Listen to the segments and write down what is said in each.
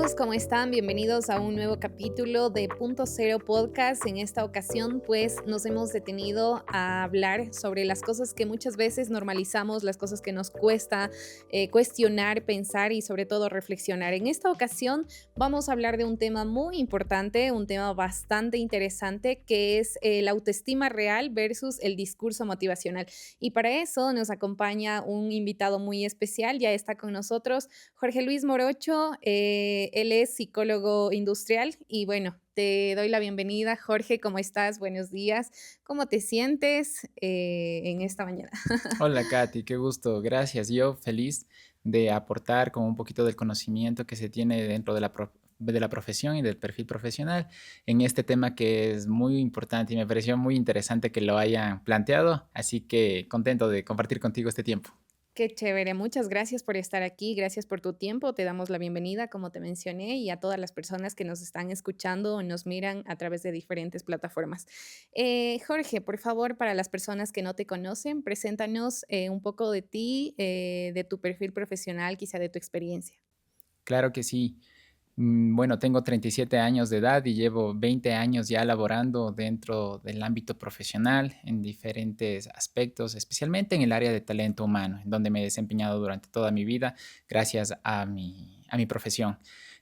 todos, ¿cómo están? Bienvenidos a un nuevo capítulo de Punto Cero Podcast. En esta ocasión, pues, nos hemos detenido a hablar sobre las cosas que muchas veces normalizamos, las cosas que nos cuesta cuestionar, pensar y sobre todo reflexionar. En esta ocasión vamos a hablar de un tema muy importante, un tema bastante interesante, que es la autoestima real versus el discurso motivacional. Y para eso nos acompaña un invitado muy especial, ya está con nosotros Jorge Luis Morocho. Él es psicólogo industrial y bueno, te doy la bienvenida. Jorge, ¿cómo estás? Buenos días. ¿Cómo te sientes en esta mañana? Hola Katy, qué gusto, gracias. Yo feliz de aportar con un poquito del conocimiento que se tiene dentro de de la profesión y del perfil profesional en este tema que es muy importante y me pareció muy interesante que lo hayan planteado, así que contento de compartir contigo este tiempo. Qué chévere, muchas gracias por estar aquí, gracias por tu tiempo, te damos la bienvenida, como te mencioné, y a todas las personas que nos están escuchando o nos miran a través de diferentes plataformas. Jorge, por favor, para las personas que no te conocen, preséntanos un poco de ti, de tu perfil profesional, quizá de tu experiencia. Claro que sí. Bueno, tengo 37 años de edad y llevo 20 años ya laborando dentro del ámbito profesional en diferentes aspectos, especialmente en el área de talento humano, en donde me he desempeñado durante toda mi vida gracias a mi profesión.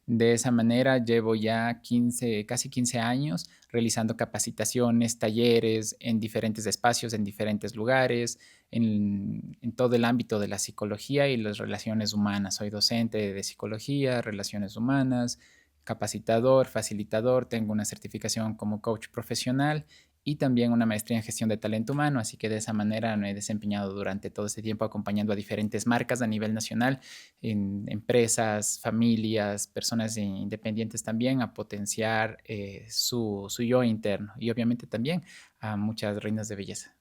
De esa manera llevo ya 15, casi 15 años realizando capacitaciones, talleres en diferentes espacios, en diferentes lugares, en todo el ámbito de la psicología y las relaciones humanas. Soy docente de psicología, relaciones humanas, capacitador, facilitador, tengo una certificación como coach profesional y también una maestría en gestión de talento humano, así que de esa manera me he desempeñado durante todo este tiempo acompañando a diferentes marcas a nivel nacional, en empresas, familias, personas independientes también a potenciar su yo interno y obviamente también a muchas reinas de belleza.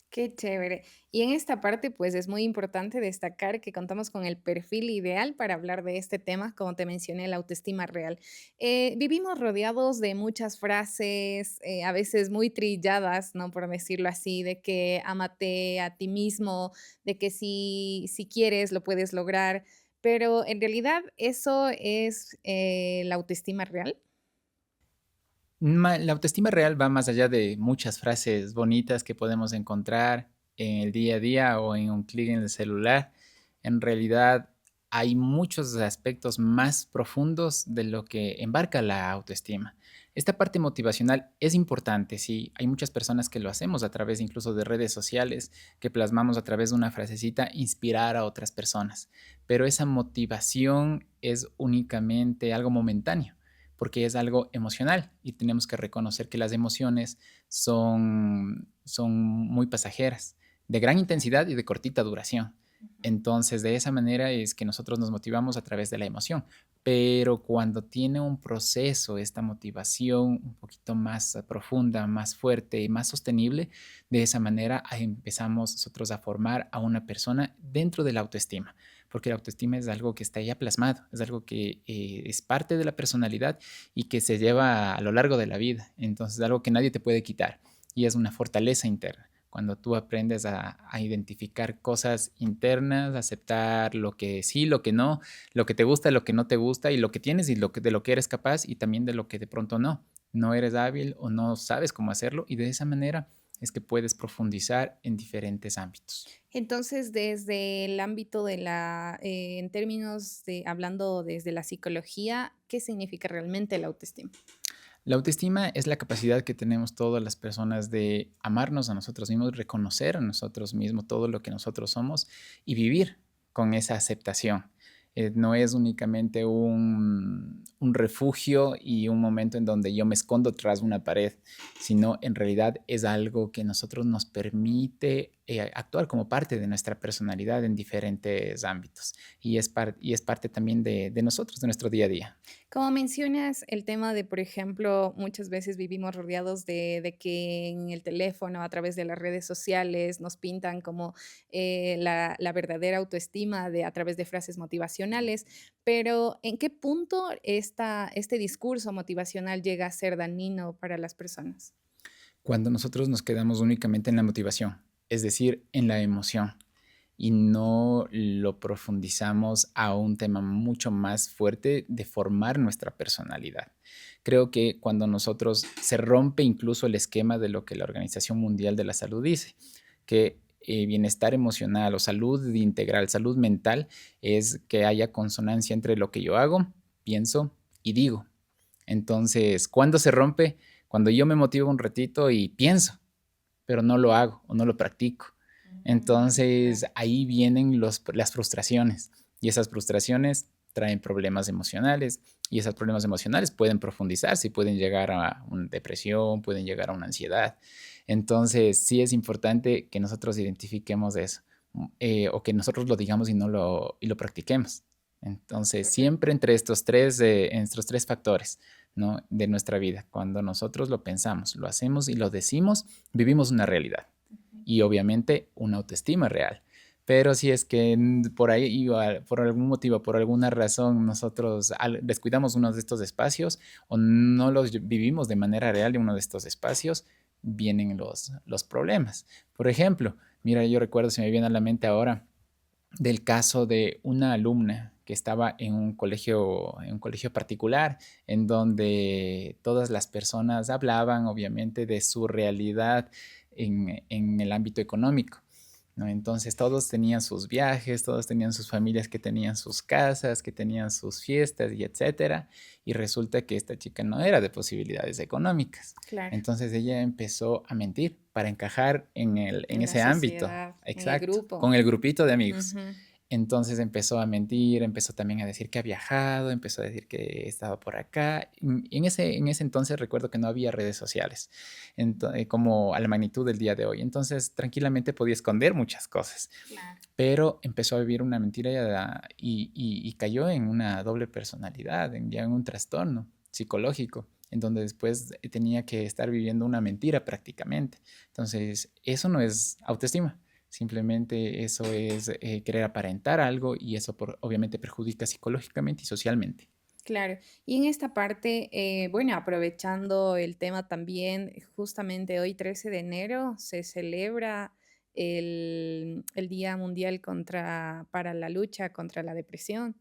Qué chévere. Y en esta parte, pues es muy importante destacar que contamos con el perfil ideal para hablar de este tema, como te mencioné, la autoestima real. Vivimos rodeados de muchas frases, a veces muy trilladas, ¿no? Por decirlo así, de que ámate a ti mismo, de que si quieres lo puedes lograr, pero en realidad eso es la autoestima real. La autoestima real va más allá de muchas frases bonitas que podemos encontrar en el día a día o en un clic en el celular. En realidad hay muchos aspectos más profundos de lo que embarca la autoestima. Esta parte motivacional es importante, sí. Hay muchas personas que lo hacemos a través incluso de redes sociales, que plasmamos a través de una frasecita inspirar a otras personas. Pero esa motivación es únicamente algo momentáneo porque es algo emocional y tenemos que reconocer que las emociones son muy pasajeras, de gran intensidad y de cortita duración. Entonces, de esa manera es que nosotros nos motivamos a través de la emoción. Pero cuando tiene un proceso, esta motivación un poquito más profunda, más fuerte y más sostenible, de esa manera empezamos nosotros a formar a una persona dentro de la autoestima, porque la autoestima es algo que está ya plasmado, es algo que es parte de la personalidad y que se lleva a lo largo de la vida. Entonces, es algo que nadie te puede quitar y es una fortaleza interna. Cuando tú aprendes a identificar cosas internas, aceptar lo que sí, lo que no, lo que te gusta, lo que no te gusta y lo que tienes y de lo que eres capaz y también de lo que de pronto no eres hábil o no sabes cómo hacerlo y de esa manera es que puedes profundizar en diferentes ámbitos. Entonces, desde el ámbito de en términos de, hablando desde la psicología, ¿qué significa realmente la autoestima? La autoestima es la capacidad que tenemos todas las personas de amarnos a nosotros mismos, reconocer a nosotros mismos todo lo que nosotros somos y vivir con esa aceptación. No es únicamente un refugio y un momento en donde yo me escondo tras una pared, sino en realidad es algo que nosotros nos permite actuar como parte de nuestra personalidad en diferentes ámbitos y es parte también de nosotros, de nuestro día a día. Como mencionas el tema de, por ejemplo, muchas veces vivimos rodeados de que en el teléfono, a través de las redes sociales, nos pintan como la verdadera autoestima a través de frases motivacionales, pero ¿en qué punto este discurso motivacional llega a ser dañino para las personas? Cuando nosotros nos quedamos únicamente en la motivación, es decir, en la emoción. y no lo profundizamos a un tema mucho más fuerte de formar nuestra personalidad. Creo que cuando nosotros se rompe incluso el esquema de lo que la Organización Mundial de la Salud dice, que bienestar emocional o salud integral, salud mental, es que haya consonancia entre lo que yo hago, pienso y digo. Entonces, ¿cuándo se rompe? Cuando yo me motivo un ratito y pienso, pero no lo hago o no lo practico. Entonces, ahí vienen las frustraciones y esas frustraciones traen problemas emocionales y esos problemas emocionales pueden profundizarse y pueden llegar a una depresión, pueden llegar a una ansiedad. Entonces, sí es importante que nosotros identifiquemos eso o que nosotros lo digamos y lo practiquemos. Entonces, siempre entre estos tres factores, ¿no? De nuestra vida, cuando nosotros lo pensamos, lo hacemos y lo decimos, vivimos una realidad y obviamente una autoestima real. Pero si es que por ahí, por algún motivo, por alguna razón, nosotros descuidamos uno de estos espacios o no los vivimos de manera real en uno de estos espacios, vienen los problemas. Por ejemplo, mira, yo recuerdo, se me viene a la mente ahora, del caso de una alumna que estaba en un colegio particular, en donde todas las personas hablaban, obviamente, de su realidad en el ámbito económico, ¿no? Entonces todos tenían sus viajes, todos tenían sus familias que tenían sus casas, que tenían sus fiestas y etcétera. Y resulta que esta chica no era de posibilidades económicas. Claro. Entonces ella empezó a mentir para encajar en En la ese ámbito. sociedad, en el Exacto, grupo. con el grupito de amigos. Ujú. Entonces empezó a mentir, empezó también a decir que ha viajado, empezó a decir que estaba por acá. En ese entonces recuerdo que no había redes sociales como a la magnitud del día de hoy. Entonces tranquilamente podía esconder muchas cosas, Claro. pero empezó a vivir una mentira y cayó en una doble personalidad, ya en un trastorno psicológico, en donde después tenía que estar viviendo una mentira prácticamente. Entonces, eso no es autoestima. Simplemente eso es querer aparentar algo y eso obviamente perjudica psicológicamente y socialmente. Claro. Y en esta parte, bueno, aprovechando el tema también, justamente hoy 13 de enero se celebra el Día Mundial para la lucha contra la depresión.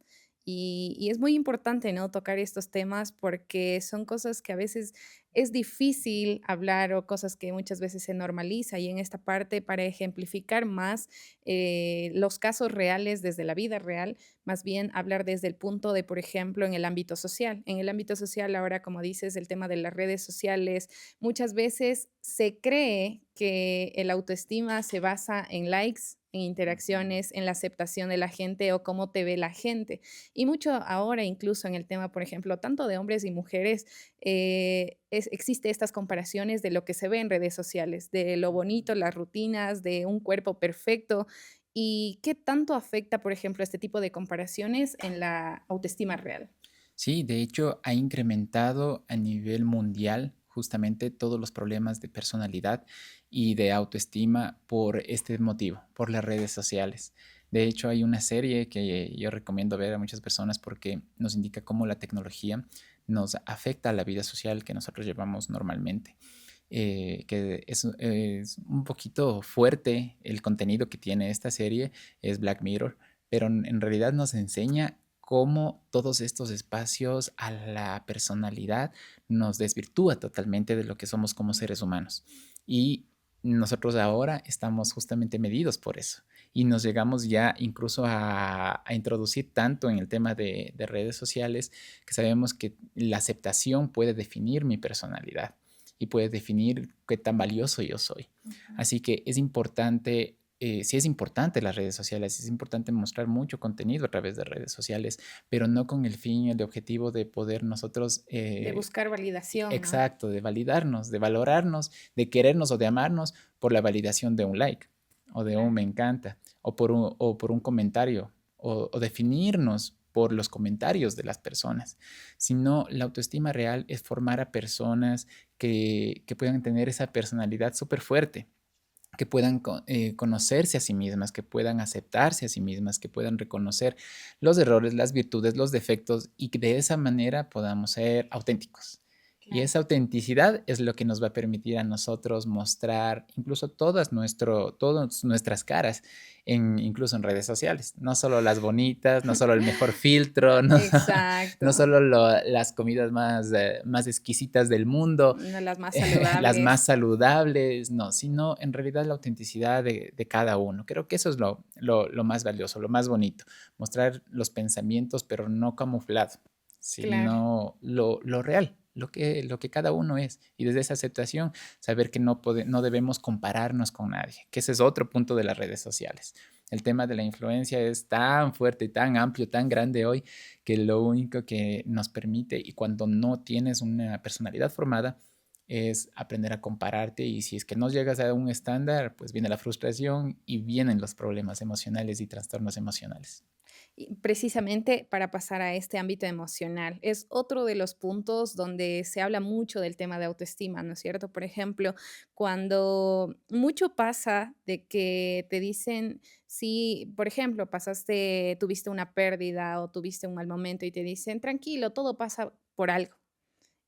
Y es muy importante, ¿no? Tocar estos temas porque son cosas que a veces es difícil hablar o cosas que muchas veces se normaliza. Y en esta parte, para ejemplificar más los casos reales desde la vida real, más bien hablar desde el punto de, por ejemplo, en el ámbito social. En el ámbito social, ahora, como dices, el tema de las redes sociales, muchas veces se cree que el autoestima se basa en likes, en interacciones, en la aceptación de la gente o cómo te ve la gente. Y mucho ahora, incluso en el tema, por ejemplo, tanto de hombres y mujeres, existe estas comparaciones de lo que se ve en redes sociales, de lo bonito, las rutinas, de un cuerpo perfecto. ¿Y qué tanto afecta, por ejemplo, este tipo de comparaciones en la autoestima real? Sí, de hecho ha incrementado a nivel mundial justamente todos los problemas de personalidad y de autoestima por este motivo, por las redes sociales. De hecho, hay una serie que yo recomiendo ver a muchas personas porque nos indica cómo la tecnología nos afecta a la vida social que nosotros llevamos normalmente. Que es un poquito fuerte el contenido que tiene esta serie, es Black Mirror, pero en realidad nos enseña cómo todos estos espacios a la personalidad nos desvirtúa totalmente de lo que somos como seres humanos. Y nosotros ahora estamos justamente medidos por eso. Y nos llegamos ya incluso a introducir tanto en el tema de redes sociales que sabemos que la aceptación puede definir mi personalidad y puede definir qué tan valioso yo soy. Así que es importante, sí es importante las redes sociales, es importante mostrar mucho contenido a través de redes sociales, pero no con el fin y el objetivo de poder nosotros, De buscar validación, ¿no? exacto, de validarnos, de valorarnos, de querernos o de amarnos por la validación de un like o de un me encanta o por un comentario o definirnos por los comentarios de las personas, sino la autoestima real es formar a personas que puedan tener esa personalidad súper fuerte, que puedan conocerse a sí mismas, que puedan aceptarse a sí mismas, que puedan reconocer los errores, las virtudes, los defectos y que de esa manera podamos ser auténticos. Y Claro. esa autenticidad es lo que nos va a permitir a nosotros mostrar incluso todas nuestras caras, incluso en redes sociales. No solo las bonitas, no solo el mejor filtro, no, no Exacto. solo las comidas más exquisitas del mundo, No las más las más saludables. saludables, no, sino en realidad la autenticidad de cada uno. Creo que eso es lo más valioso, lo más bonito, mostrar los pensamientos, pero no camuflado, Claro. sino lo real, lo que cada uno es. Y desde esa aceptación, saber que no debemos compararnos con nadie, que ese es otro punto de las redes sociales. El tema de la influencia es tan fuerte, tan amplio, tan grande hoy, que lo único que nos permite, y cuando no tienes una personalidad formada, es aprender a compararte, y si es que no llegas a un estándar, pues viene la frustración y vienen los problemas emocionales y trastornos emocionales. Y precisamente para pasar a este ámbito emocional, es otro de los puntos donde se habla mucho del tema de autoestima, ¿no es cierto? Por ejemplo, cuando mucho pasa de que te dicen, si, por ejemplo, tuviste una pérdida o tuviste un mal momento y te dicen, tranquilo, todo pasa por algo.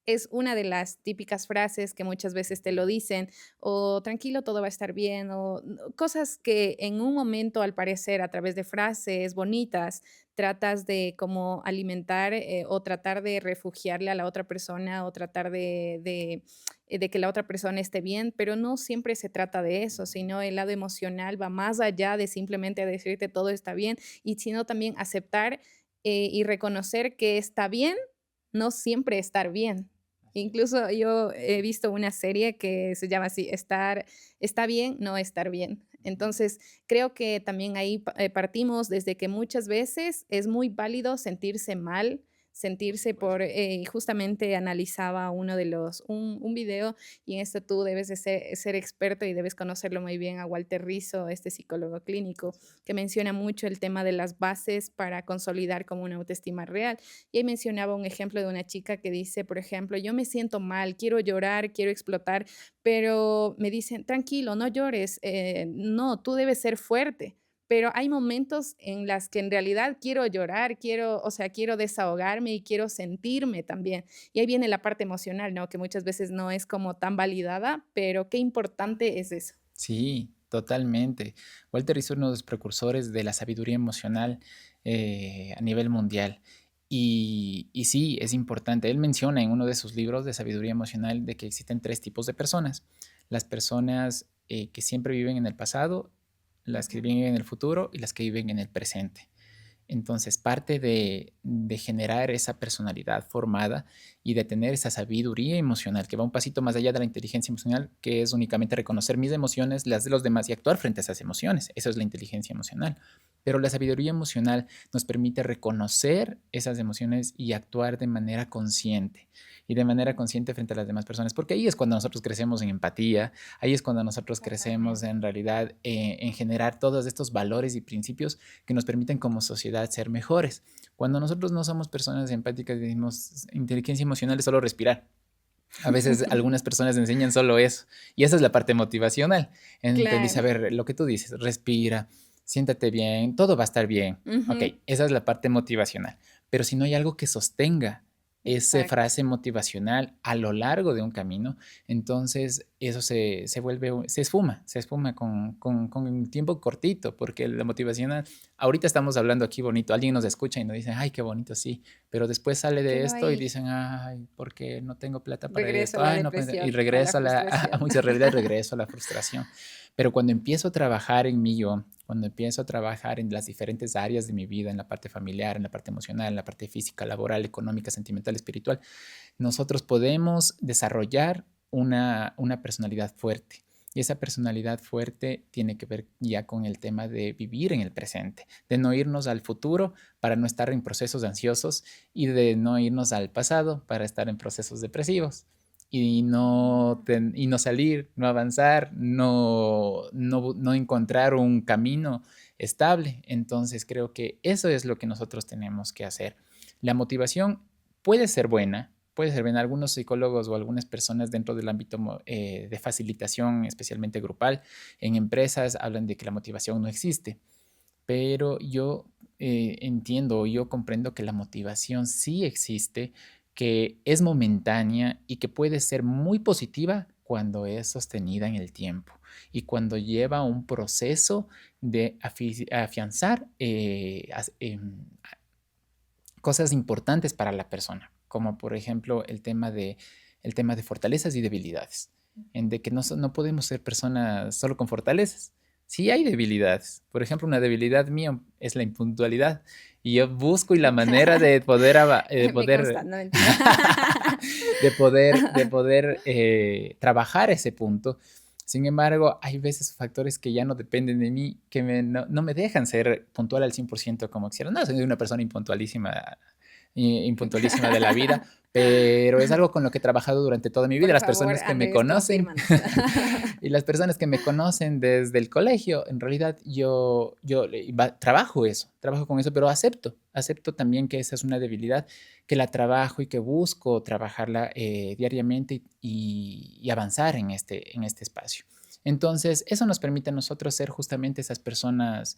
Es una de las típicas frases que muchas veces te lo dicen, o tranquilo, todo va a estar bien, o cosas que en un momento, al parecer, a través de frases bonitas, tratas de como alimentar o tratar de refugiarle a la otra persona o tratar de que la otra persona esté bien, pero no siempre se trata de eso, sino el lado emocional va más allá de simplemente decirte todo está bien, y sino también aceptar y reconocer que está bien, no siempre estar bien. Incluso yo he visto una serie que se llama así, está bien, no estar bien. Entonces, creo que también ahí partimos desde que muchas veces es muy válido sentirse mal, sentirse y justamente analizaba un video, y en esto tú debes de ser experto y debes conocerlo muy bien, a Walter Rizzo, este psicólogo clínico, que menciona mucho el tema de las bases para consolidar como una autoestima real. Y ahí mencionaba un ejemplo de una chica que dice, por ejemplo, yo me siento mal, quiero llorar, quiero explotar, pero me dicen, tranquilo, no llores, no, tú debes ser fuerte. Pero hay momentos en las que en realidad quiero llorar, o sea, quiero desahogarme y quiero sentirme también. Y ahí viene la parte emocional, ¿no? Que muchas veces no es como tan validada, pero qué importante es eso. Sí, totalmente. Walter hizo uno de los precursores de la sabiduría emocional a nivel mundial. Y sí, es importante. Él menciona en uno de sus libros de sabiduría emocional de que existen tres tipos de personas. Las personas que siempre viven en el pasado, las que Ujú. viven en el futuro y las que viven en el presente. Entonces, parte de generar esa personalidad formada y de tener esa sabiduría emocional que va un pasito más allá de la inteligencia emocional, que es únicamente reconocer mis emociones, las de los demás y actuar frente a esas emociones. Eso es la inteligencia emocional. Pero la sabiduría emocional nos permite reconocer esas emociones y actuar de manera consciente. Y de manera consciente frente a las demás personas, porque ahí es cuando nosotros crecemos en empatía, ahí es cuando nosotros crecemos Totalmente. en realidad en generar todos estos valores y principios que nos permiten como sociedad ser mejores. Cuando nosotros no somos personas empáticas, decimos inteligencia emocional es solo respirar. A veces algunas personas enseñan solo eso. Y esa es la parte motivacional. Te dice, Claro. a ver, lo que tú dices, respira, siéntate bien, todo va a estar bien. Ok, Ujú. esa es la parte motivacional. Pero si no hay algo que sostenga esa Exacto. frase motivacional a lo largo de un camino, entonces eso se esfuma con un tiempo cortito, porque la motivacional, ahorita estamos hablando aquí bonito, alguien nos escucha y nos dice, ay, qué bonito, sí, pero después sale de Quedó esto y ahí. dicen, ay, ¿por qué no tengo plata para Regreso a esto? la Ay, no, y depresión, a la regreso a frustración. mucha realidad y regreso a la frustración. Pero cuando empiezo a trabajar en mí yo, cuando empiezo a trabajar en las diferentes áreas de mi vida, en la parte familiar, en la parte emocional, en la parte física, laboral, económica, sentimental, espiritual, nosotros podemos desarrollar una personalidad fuerte. Y esa personalidad fuerte tiene que ver ya con el tema de vivir en el presente, de no irnos al futuro para no estar en procesos ansiosos y de no irnos al pasado para estar en procesos depresivos y no salir, no avanzar, no encontrar un camino estable. Entonces creo que eso es lo que nosotros tenemos que hacer. La motivación puede ser buena. Puede ser bien, algunos psicólogos o algunas personas dentro del ámbito de facilitación, especialmente grupal, en empresas, hablan de que la motivación no existe. Pero yo entiendo, yo comprendo que la motivación sí existe, que es momentánea y que puede ser muy positiva cuando es sostenida en el tiempo y cuando lleva un proceso de afianzar cosas importantes para la persona, como por ejemplo el tema de fortalezas y debilidades, en de que no podemos ser personas solo con fortalezas. Sí hay debilidades. Por ejemplo, una debilidad mía es la impuntualidad. Y yo busco y la manera de poder, Me consta, no mentira. de poder trabajar ese punto. Sin embargo, hay veces factores que ya no dependen de mí, que no me dejan ser puntual al 100% como quisiera. No, soy una persona impuntualísima de la vida, pero es algo con lo que he trabajado durante toda mi vida. Por Las favor, personas que me Andrés, conocen confírmanos. y las personas que me conocen desde el colegio, en realidad trabajo con eso, pero acepto también que esa es una debilidad, que la trabajo y que busco trabajarla diariamente y avanzar en este espacio. Entonces, eso nos permite a nosotros ser justamente esas personas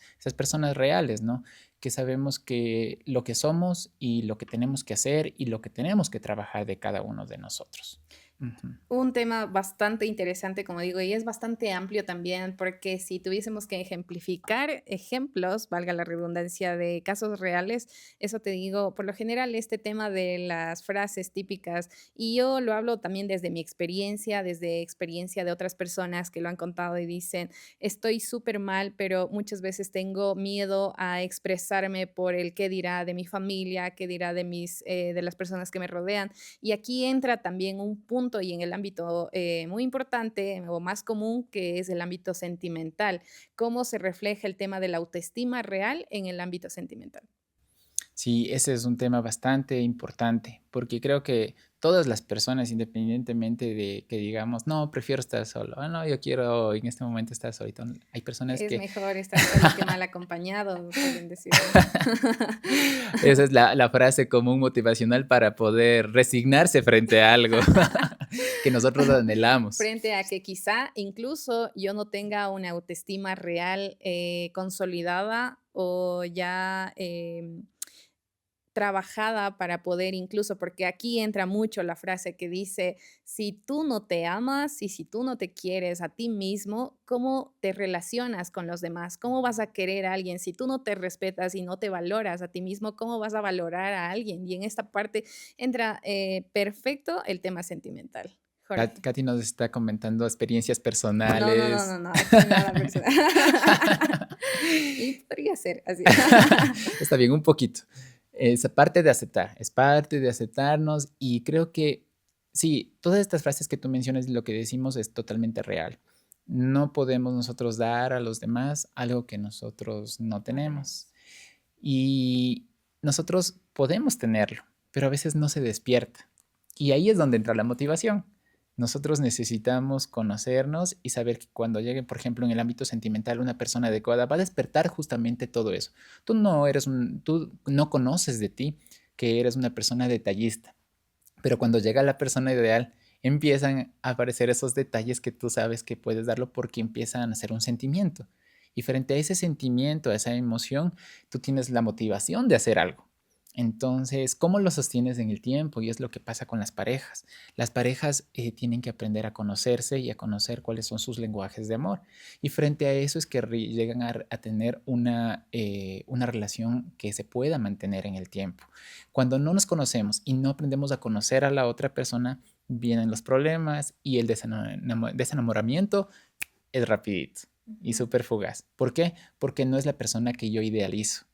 reales, ¿no? Que sabemos que lo que somos y lo que tenemos que hacer y lo que tenemos que trabajar de cada uno de nosotros. Ujú. Un tema bastante interesante, como digo, y es bastante amplio también, porque si tuviésemos que ejemplificar ejemplos, valga la redundancia, de casos reales, eso te digo, por lo general este tema de las frases típicas, y yo lo hablo también desde mi experiencia, desde experiencia de otras personas que lo han contado y dicen, estoy súper mal, pero muchas veces tengo miedo a expresarme por el qué dirá de mi familia, qué dirá de de las personas que me rodean. Y aquí entra también un punto y en el ámbito muy importante o más común que es el ámbito sentimental. ¿Cómo se refleja el tema de la autoestima real en el ámbito sentimental? Sí, ese es un tema bastante importante, porque creo que todas las personas, independientemente de que digamos, no, prefiero estar solo, no, yo quiero en este momento estar solito. Hay personas Es que mejor estar solo que mal acompañado, suelen decir, ¿no? esa es la frase común motivacional para poder resignarse frente a algo que nosotros anhelamos. Frente a que quizá incluso yo no tenga una autoestima real consolidada o ya trabajada para poder incluso, porque aquí entra mucho la frase que dice, si tú no te amas y si tú no te quieres a ti mismo, ¿cómo te relacionas con los demás? ¿Cómo vas a querer a alguien? Si tú no te respetas y no te valoras a ti mismo, ¿cómo vas a valorar a alguien? Y en esta parte entra perfecto el tema sentimental. Jorge. Katy nos está comentando experiencias No, no, no, personales. no, no, aquí nada personal. Y podría ser así. Está bien, un poquito. Es parte de aceptar, es parte de aceptarnos y creo que sí, todas estas frases que tú mencionas y lo que decimos es totalmente real. No podemos nosotros dar a los demás algo que nosotros no tenemos. Y nosotros podemos tenerlo, pero a veces no se despierta. Y ahí es donde entra la motivación. Nosotros necesitamos conocernos y saber que cuando llegue, por ejemplo, en el ámbito sentimental, una persona adecuada va a despertar justamente todo eso. Tú no conoces de ti que eres una persona detallista, pero cuando llega la persona ideal, empiezan a aparecer esos detalles que tú sabes que puedes darlo porque empiezan a ser un sentimiento. Y frente a ese sentimiento, a esa emoción, tú tienes la motivación de hacer algo. Entonces, ¿cómo lo sostienes en el tiempo? Y es lo que pasa con las parejas. Las parejas tienen que aprender a conocerse y a conocer cuáles son sus lenguajes de amor. Y frente a eso es que llegan a tener una relación que se pueda mantener en el tiempo. Cuando no nos conocemos y no aprendemos a conocer a la otra persona, vienen los problemas y el desenamoramiento es rapidito y Ujú. súper fugaz. ¿Por qué? Porque no es la persona que yo idealizo.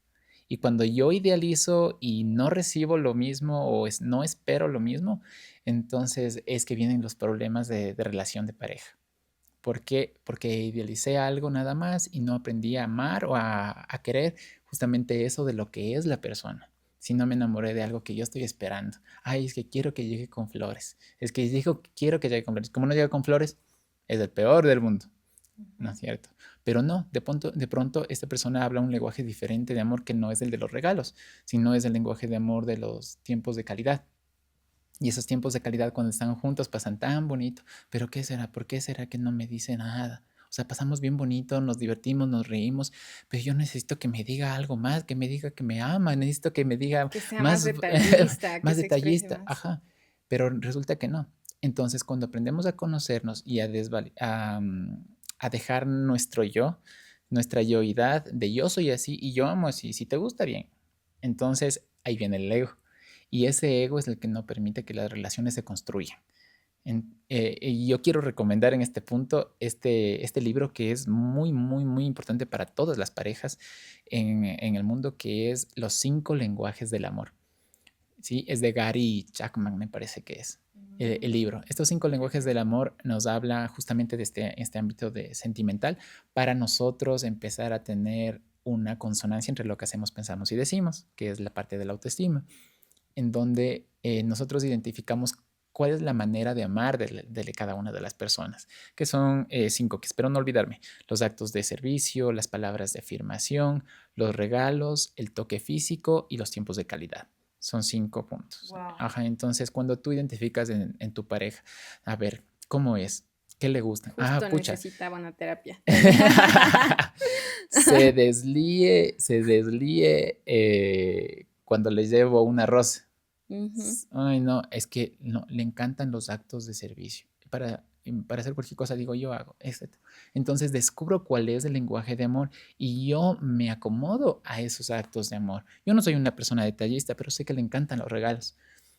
Y cuando yo idealizo y no recibo lo mismo o no espero lo mismo, entonces es que vienen los problemas de relación de pareja. ¿Por qué? Porque idealicé algo nada más y no aprendí a amar o a querer justamente eso de lo que es la persona. Si no me enamoré de algo que yo estoy esperando. Ay, es que quiero que llegue con flores. Es que dijo que quiero que llegue con flores. Como no llega con flores, es el peor del mundo. ¿No es Ujú. cierto? Pero no, de pronto esta persona habla un lenguaje diferente de amor que no es el de los regalos, sino es el lenguaje de amor de los tiempos de calidad. Y esos tiempos de calidad cuando están juntos pasan tan bonito. Pero ¿qué será? ¿Por qué será que no me dice nada? O sea, pasamos bien bonito, nos divertimos, nos reímos, pero yo necesito que me diga algo más, que me diga que me ama, necesito que me diga Que sea más más, detallista, que más se exprese detallista, más. ajá. Pero resulta que no. Entonces, cuando aprendemos a conocernos y a dejar nuestro yo, nuestra yoidad de yo soy así y yo amo así, si te gusta bien. Entonces, ahí viene el ego. Y ese ego es el que no permite que las relaciones se construyan. Y yo quiero recomendar en este punto este libro que es muy, muy, muy importante para todas las parejas en el mundo, que es Los 5 lenguajes del amor. ¿Sí? Es de Gary Chapman, me parece que es el libro. Estos 5 lenguajes del amor nos habla justamente de este ámbito de sentimental para nosotros empezar a tener una consonancia entre lo que hacemos, pensamos y decimos, que es la parte de la autoestima, en donde nosotros identificamos cuál es la manera de amar de cada una de las personas, que son 5, que espero no olvidarme: los actos de servicio, las palabras de afirmación, los regalos, el toque físico y los tiempos de calidad. Son 5 puntos. Wow. Ajá, entonces cuando tú identificas en tu pareja, a ver, ¿cómo es? ¿Qué le gusta? Ah, Justo pucha. necesitaba una terapia. se deslíe cuando le llevo un arroz. Ujú. Ay, no, es que no, le encantan los actos de servicio. Para hacer cualquier cosa, digo, yo hago, etc. Entonces descubro cuál es el lenguaje de amor y yo me acomodo a esos actos de amor. Yo no soy una persona detallista, pero sé que le encantan los regalos.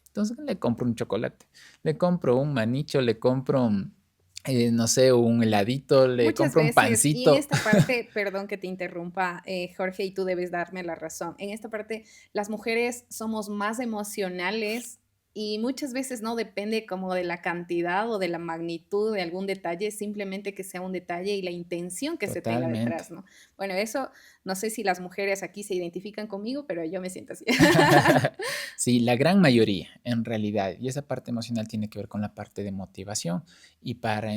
Entonces le compro un chocolate, le compro un manicho, le compro, no sé, un heladito, le Muchas compro un veces, y en pancito. esta parte, perdón que te interrumpa, Jorge, y tú debes darme la razón. En esta parte, las mujeres somos más emocionales y muchas veces no depende como de la cantidad o de la magnitud de algún detalle, simplemente que sea un detalle y la intención que se tenga detrás, Totalmente. ¿no? Bueno, eso no sé si las mujeres aquí se identifican conmigo, pero yo me siento así. Sí, la gran mayoría, en realidad. Y esa parte emocional tiene que ver con la parte de motivación. Y para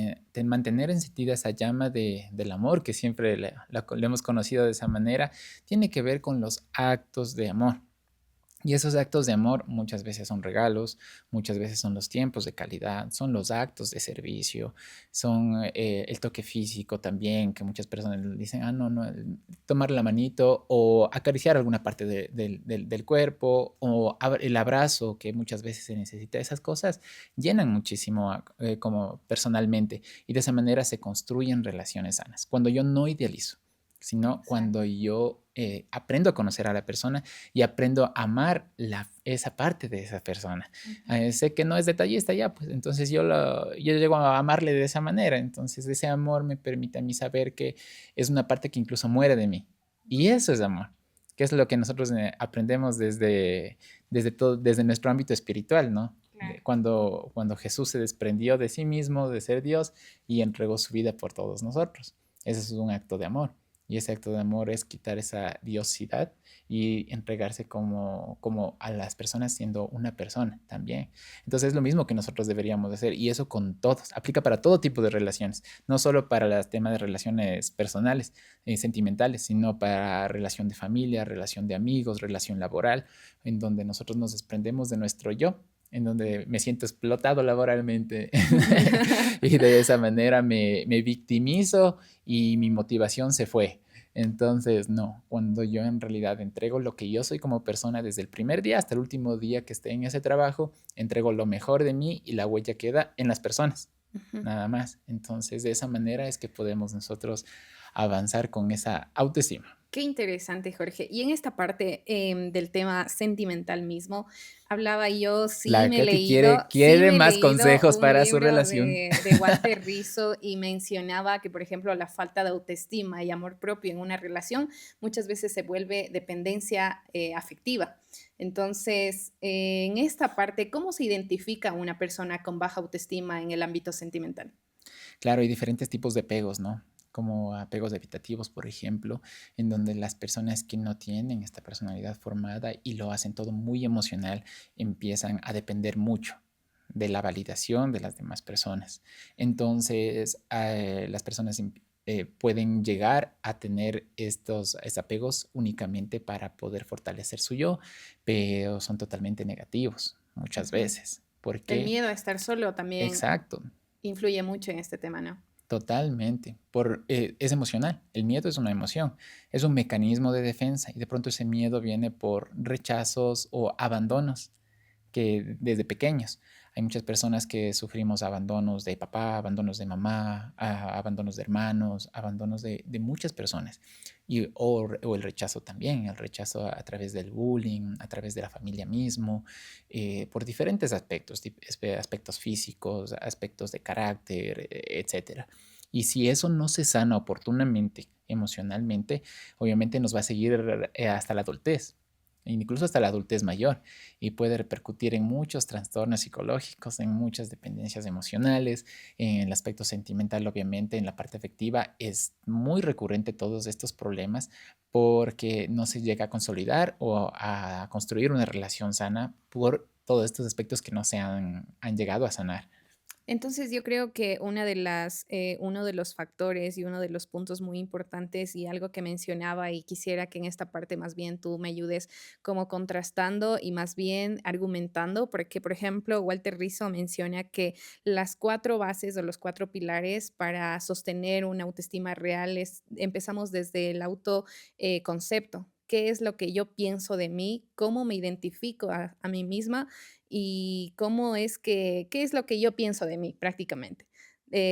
mantener encendida esa llama del amor, que siempre le hemos conocido de esa manera, tiene que ver con los actos de amor. Y esos actos de amor muchas veces son regalos, muchas veces son los tiempos de calidad, son los actos de servicio, son el toque físico también, que muchas personas dicen, ah, no, no, tomar la manito o acariciar alguna parte del cuerpo o el abrazo que muchas veces se necesita. Esas cosas llenan muchísimo como personalmente y de esa manera se construyen relaciones sanas. Cuando yo no idealizo, sino cuando Exacto. yo aprendo a conocer a la persona y aprendo a amar esa parte de esa persona. Ujú. Sé que no es detallista ya, pues entonces yo llego a amarle de esa manera, entonces ese amor me permite a mí saber que es una parte que incluso muere de mí. Y eso es amor, que es lo que nosotros aprendemos desde nuestro ámbito espiritual, ¿no? Claro. Cuando Jesús se desprendió de sí mismo, de ser Dios, y entregó su vida por todos nosotros. Ese es un acto de amor. Y ese acto de amor es quitar esa diosidad y entregarse como a las personas siendo una persona también. Entonces es lo mismo que nosotros deberíamos hacer y eso con todos, aplica para todo tipo de relaciones, no solo para los temas de relaciones personales, sentimentales, sino para relación de familia, relación de amigos, relación laboral, en donde nosotros nos desprendemos de nuestro yo, en donde me siento explotado laboralmente y de esa manera me victimizo y mi motivación se fue. Entonces, no, cuando yo en realidad entrego lo que yo soy como persona desde el primer día hasta el último día que esté en ese trabajo, entrego lo mejor de mí y la huella queda en las personas, Ujú. nada más. Entonces, de esa manera es que podemos nosotros avanzar con esa autoestima. Qué interesante, Jorge. Y en esta parte del tema sentimental mismo, hablaba yo, La Katy quiere sí me he más leído consejos un para su libro relación. de Walter Rizzo y mencionaba que, por ejemplo, la falta de autoestima y amor propio en una relación muchas veces se vuelve dependencia afectiva. Entonces, en esta parte, ¿cómo se identifica una persona con baja autoestima en el ámbito sentimental? Claro, hay diferentes tipos de apegos, ¿no? Como apegos evitativos, por ejemplo, en donde las personas que no tienen esta personalidad formada y lo hacen todo muy emocional, empiezan a depender mucho de la validación de las demás personas. Entonces, las personas pueden llegar a tener estos apegos únicamente para poder fortalecer su yo, pero son totalmente negativos muchas Ujú. veces. El Porque, miedo a estar solo también exacto, influye mucho en este tema, ¿no? Totalmente. Es emocional. El miedo es una emoción, es un mecanismo de defensa y de pronto ese miedo viene por rechazos o abandonos que desde pequeños. Hay muchas personas que sufrimos abandonos de papá, abandonos de mamá, abandonos de hermanos, abandonos de muchas personas. O el rechazo también, el rechazo a través del bullying, a través de la familia mismo, por diferentes aspectos, aspectos físicos, aspectos de carácter, etcétera. Y si eso no se sana oportunamente, emocionalmente, obviamente nos va a seguir hasta la adultez, incluso hasta la adultez mayor, y puede repercutir en muchos trastornos psicológicos, en muchas dependencias emocionales, en el aspecto sentimental, obviamente, en la parte afectiva. Es muy recurrente todos estos problemas porque no se llega a consolidar o a construir una relación sana por todos estos aspectos que no han llegado a sanar. Entonces, yo creo que uno de los factores y uno de los puntos muy importantes y algo que mencionaba y quisiera que en esta parte más bien tú me ayudes como contrastando y más bien argumentando, porque por ejemplo, Walter Rizzo menciona que las 4 bases o los 4 pilares para sostener una autoestima real empezamos desde el concepto. ¿Qué es lo que yo pienso de mí? ¿Cómo me identifico a mí misma? Y qué es lo que yo pienso de mí prácticamente.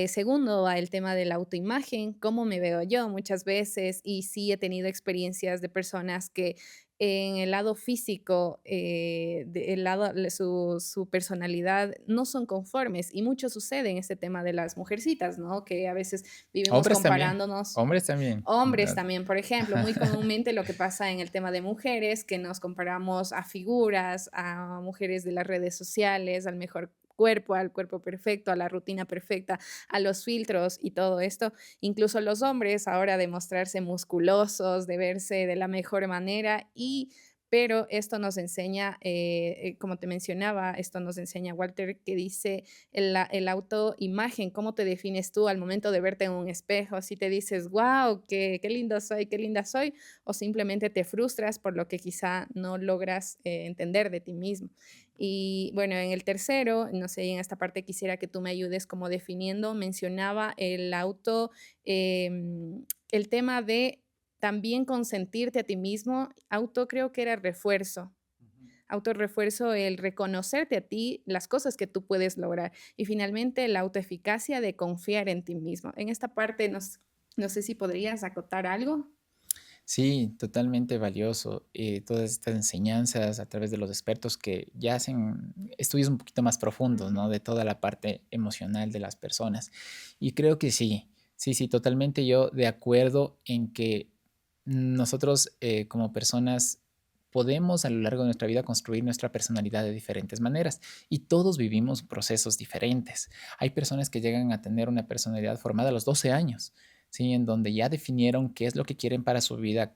Segundo, va el tema de la autoimagen, cómo me veo yo muchas veces y sí he tenido experiencias de personas que en el lado físico, el lado, su personalidad no son conformes y mucho sucede en este tema de las mujercitas, ¿no? Que a veces vivimos Hombres también, comparándonos. hombres también. Hombres también, por ejemplo, muy comúnmente lo que pasa en el tema de mujeres, que nos comparamos a figuras, a mujeres de las redes sociales, al mejor cuerpo, al cuerpo perfecto, a la rutina perfecta, a los filtros y todo esto. Incluso los hombres ahora de mostrarse musculosos, de verse de la mejor manera pero esto nos enseña, como te mencionaba, esto nos enseña Walter, que dice el autoimagen, cómo te defines tú al momento de verte en un espejo, si te dices, wow, qué lindo soy, qué linda soy, o simplemente te frustras por lo que quizá no logras entender de ti mismo. Y bueno, en el tercero, no sé, en esta parte quisiera que tú me ayudes como definiendo, mencionaba el tema de también consentirte a ti mismo, creo que era refuerzo. Autorrefuerzo, el reconocerte a ti, las cosas que tú puedes lograr. Y finalmente, la autoeficacia de confiar en ti mismo. En esta parte, no sé si podrías acotar algo. Sí, totalmente valioso. Todas estas enseñanzas a través de los expertos que ya hacen estudios un poquito más profundos, ¿no? De toda la parte emocional de las personas. Y creo que sí, sí, sí, totalmente yo de acuerdo en que nosotros como personas podemos a lo largo de nuestra vida construir nuestra personalidad de diferentes maneras y todos vivimos procesos diferentes. Hay personas que llegan a tener una personalidad formada a los 12 años. ¿Sí? En donde ya definieron qué es lo que quieren para su vida,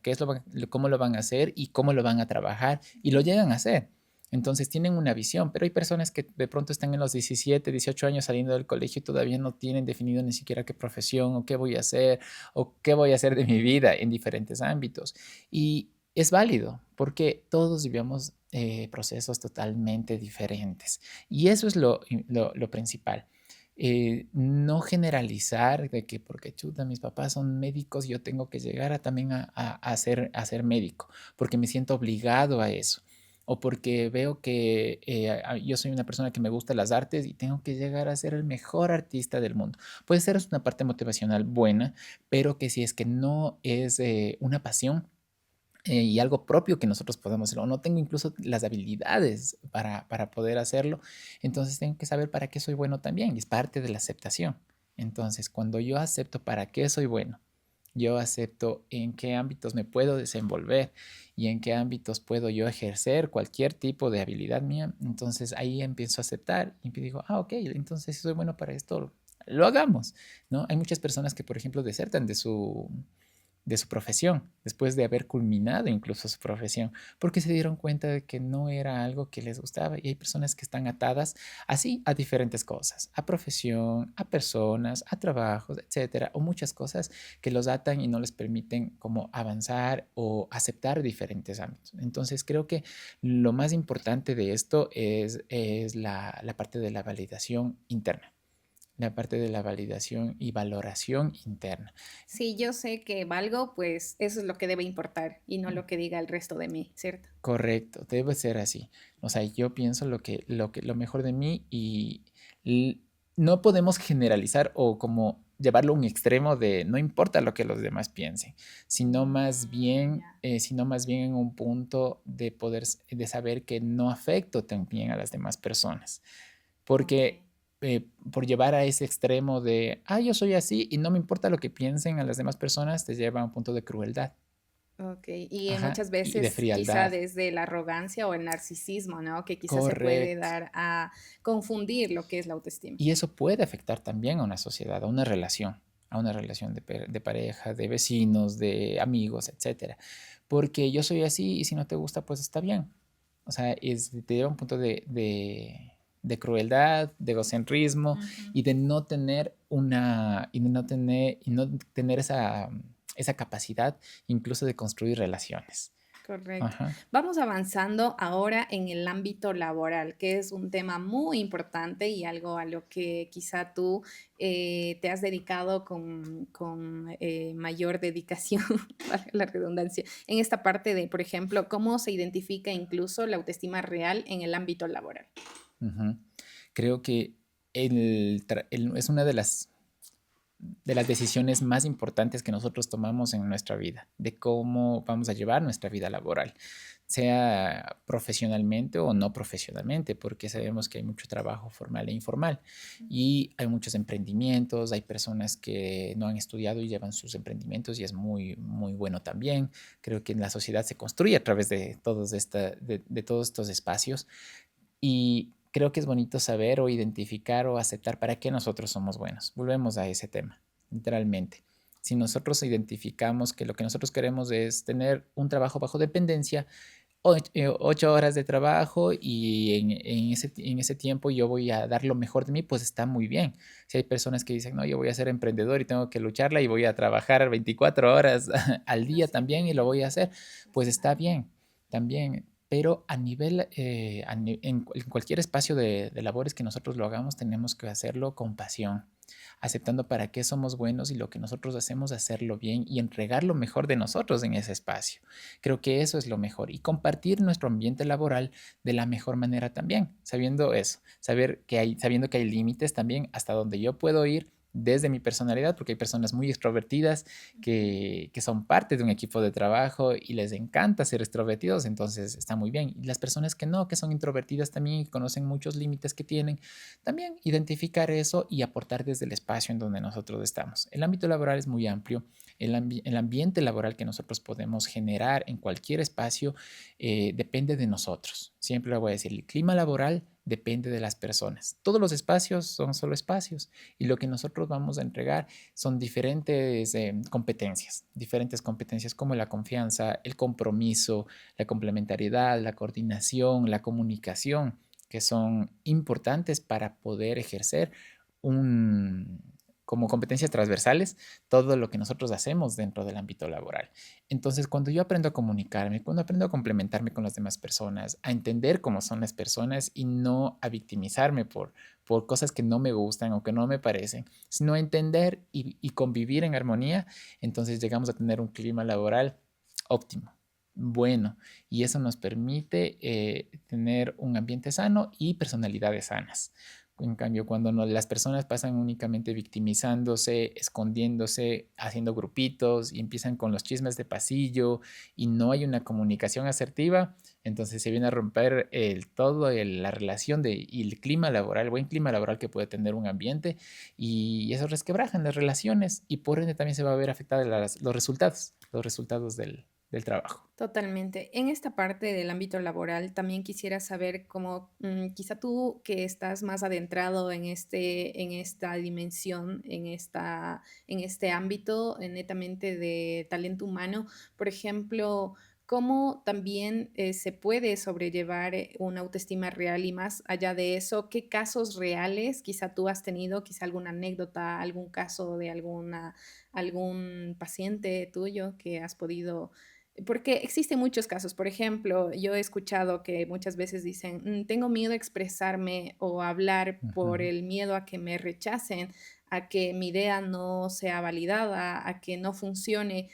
cómo lo van a hacer y cómo lo van a trabajar y lo llegan a hacer. Entonces tienen una visión, pero hay personas que de pronto están en los 17, 18 años saliendo del colegio y todavía no tienen definido ni siquiera qué profesión o qué voy a hacer o qué voy a hacer de mi vida en diferentes ámbitos. Y es válido porque todos vivimos procesos totalmente diferentes. Y eso es lo principal. No generalizar de que porque chuta, mis papás son médicos, yo tengo que llegar también a ser médico, porque me siento obligado a eso, o porque veo que yo soy una persona que me gusta las artes y tengo que llegar a ser el mejor artista del mundo. Puede ser una parte motivacional buena, pero que si es que no es una pasión, y algo propio que nosotros podemos hacer, o no tengo incluso las habilidades para poder hacerlo, entonces tengo que saber para qué soy bueno también, y es parte de la aceptación. Entonces, cuando yo acepto para qué soy bueno, yo acepto en qué ámbitos me puedo desenvolver y en qué ámbitos puedo yo ejercer cualquier tipo de habilidad mía, entonces ahí empiezo a aceptar y digo, ah, ok, entonces si soy bueno para esto, lo hagamos, ¿no? Hay muchas personas que, por ejemplo, desertan de su profesión, después de haber culminado incluso su profesión, porque se dieron cuenta de que no era algo que les gustaba. Y hay personas que están atadas así a diferentes cosas, a profesión, a personas, a trabajos, etcétera, o muchas cosas que los atan y no les permiten como avanzar o aceptar diferentes ámbitos. Entonces creo que lo más importante de esto es la parte de la validación interna. la parte de la validación y valoración interna. Si yo sé que valgo, pues eso es lo que debe importar y no lo que diga el resto de mí, ¿cierto? Correcto, debe ser así. O sea, yo pienso lo mejor de mí y l- no podemos generalizar o como llevarlo a un extremo de no importa lo que los demás piensen, Ya. sino más bien en un punto de de saber que no afecto también a las demás personas. Ok. Porque por llevar a ese extremo de, yo soy así y no me importa lo que piensen a las demás personas, te lleva a un punto de crueldad, Ok, y ajá, muchas y de veces quizá frialdad. desde la arrogancia o el narcisismo, ¿no? Que quizá se puede Correcto. dar a confundir lo que es la autoestima. Y eso puede afectar también a una sociedad, a una relación de pareja, de vecinos, de amigos, etcétera. Porque yo soy así y si no te gusta, pues está bien. O sea, te lleva a un punto de crueldad, de egocentrismo Ujú. y de no tener y no tener esa capacidad incluso de construir relaciones. Correcto. Ajá. Vamos avanzando ahora en el ámbito laboral, que es un tema muy importante y algo a lo que quizá tú te has dedicado con mayor dedicación, valga la redundancia, en esta parte de, por ejemplo, cómo se identifica incluso la autoestima real en el ámbito laboral. Ujú. Creo que es una de las decisiones más importantes que nosotros tomamos en nuestra vida, de cómo vamos a llevar nuestra vida laboral, sea profesionalmente o no profesionalmente, porque sabemos que hay mucho trabajo formal e informal y hay muchos emprendimientos, hay personas que no han estudiado y llevan sus emprendimientos y es muy, muy bueno también. Creo que la sociedad se construye a través de todos estos espacios y creo que es bonito saber o identificar o aceptar para qué nosotros somos buenos. Volvemos a ese tema, literalmente. Si nosotros identificamos que lo que nosotros queremos es tener un trabajo bajo dependencia, 8 horas de trabajo y en ese tiempo yo voy a dar lo mejor de mí, pues está muy bien. Si hay personas que dicen, no, yo voy a ser emprendedor y tengo que lucharla y voy a trabajar 24 horas al No día siempre también y lo llega, voy a hacer, no pues está está mal. bien también. Pero en cualquier espacio de labores que nosotros lo hagamos, tenemos que hacerlo con pasión, aceptando para qué somos buenos y lo que nosotros hacemos, hacerlo bien y entregar lo mejor de nosotros en ese espacio. Creo que eso es lo mejor y compartir nuestro ambiente laboral de la mejor manera también, sabiendo eso, sabiendo que hay límites también hasta donde yo puedo ir desde mi personalidad, porque hay personas muy extrovertidas que son parte de un equipo de trabajo y les encanta ser extrovertidos, entonces está muy bien. Y las personas que no, que son introvertidas también y conocen muchos límites que tienen, también identificar eso y aportar desde el espacio en donde nosotros estamos. El ámbito laboral es muy amplio, el ambiente laboral que nosotros podemos generar en cualquier espacio depende de nosotros. Siempre lo voy a decir, el clima laboral depende de las personas. Todos los espacios son solo espacios y lo que nosotros vamos a entregar son diferentes competencias como la confianza, el compromiso, la complementariedad, la coordinación, la comunicación, que son importantes para poder ejercer un, como competencias transversales todo lo que nosotros hacemos dentro del ámbito laboral. Entonces, cuando yo aprendo a comunicarme, cuando aprendo a complementarme con las demás personas, a entender cómo son las personas y no a victimizarme por cosas que no me gustan o que no me parecen, sino a entender y convivir en armonía, entonces llegamos a tener un clima laboral óptimo, bueno, y eso nos permite tener un ambiente sano y personalidades sanas. En cambio, cuando las personas pasan únicamente victimizándose, escondiéndose, haciendo grupitos y empiezan con los chismes de pasillo y no hay una comunicación asertiva, entonces se viene a romper la relación y el clima laboral, el buen clima laboral que puede tener un ambiente y eso resquebrajan las relaciones y por ende también se va a ver afectados los resultados del trabajo. Totalmente. En esta parte del ámbito laboral también quisiera saber cómo quizá tú que estás más adentrado en esta dimensión, en este ámbito netamente de talento humano, por ejemplo, cómo también se puede sobrellevar una autoestima real y más allá de eso, qué casos reales quizá tú has tenido, quizá alguna anécdota, algún caso de algún paciente tuyo que has podido Porque existen muchos casos. Por ejemplo, yo he escuchado que muchas veces dicen: tengo miedo a expresarme o a hablar por Ujú. el miedo a que me rechacen, a que mi idea no sea validada, a que no funcione".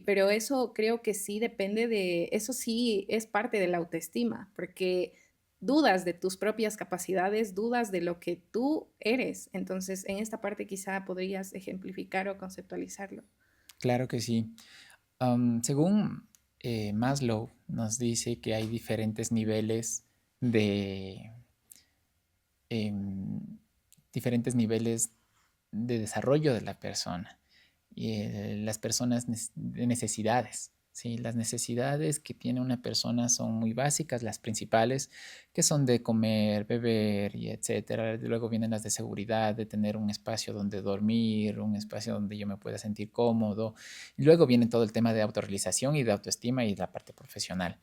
Pero eso creo que sí depende de, eso sí es parte de la autoestima, porque dudas de tus propias capacidades, dudas de lo que tú eres. Entonces, en esta parte quizá podrías ejemplificar o conceptualizarlo. Claro que sí. Según Maslow, nos dice que hay diferentes niveles de, em, diferentes niveles de desarrollo de la persona y las personas de necesidades. ¿Sí? Las necesidades que tiene una persona son muy básicas, las principales, que son de comer, beber y etcétera. Luego vienen las de seguridad, de tener un espacio donde dormir, un espacio donde yo me pueda sentir cómodo. Y luego viene todo el tema de autorrealización y de autoestima y la parte profesional.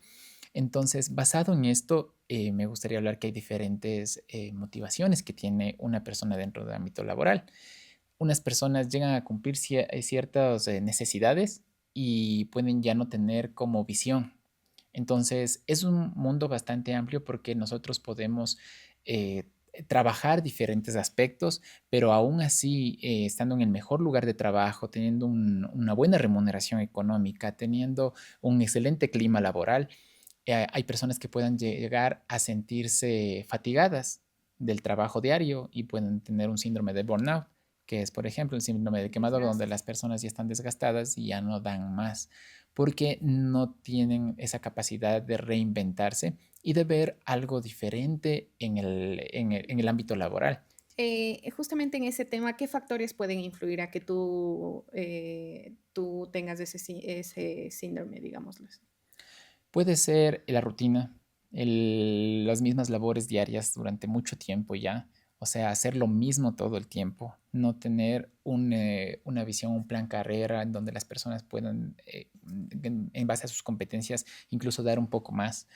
Entonces, basado en esto, me gustaría hablar que hay diferentes motivaciones que tiene una persona dentro del ámbito laboral. Unas personas llegan a cumplir ciertas necesidades y pueden ya no tener como visión. Entonces, es un mundo bastante amplio porque nosotros podemos eh, trabajar diferentes aspectos, pero aún así, estando en el mejor lugar de trabajo, teniendo una buena remuneración económica, teniendo un excelente clima laboral, hay personas que puedan llegar a sentirse fatigadas del trabajo diario y pueden tener un síndrome de burnout, que es, por ejemplo, el síndrome de quemador, donde Desgaste. las personas ya están desgastadas y ya no dan más, porque no tienen esa capacidad de reinventarse y de ver algo diferente en el ámbito laboral. Justamente en ese tema, ¿qué factores pueden influir a que tú tengas ese síndrome, digámoslo así? Puede ser la rutina, las mismas labores diarias durante mucho tiempo ya, o sea, hacer lo mismo todo el tiempo, no tener una visión, un plan carrera en donde las personas puedan, en base a sus competencias, incluso dar un poco más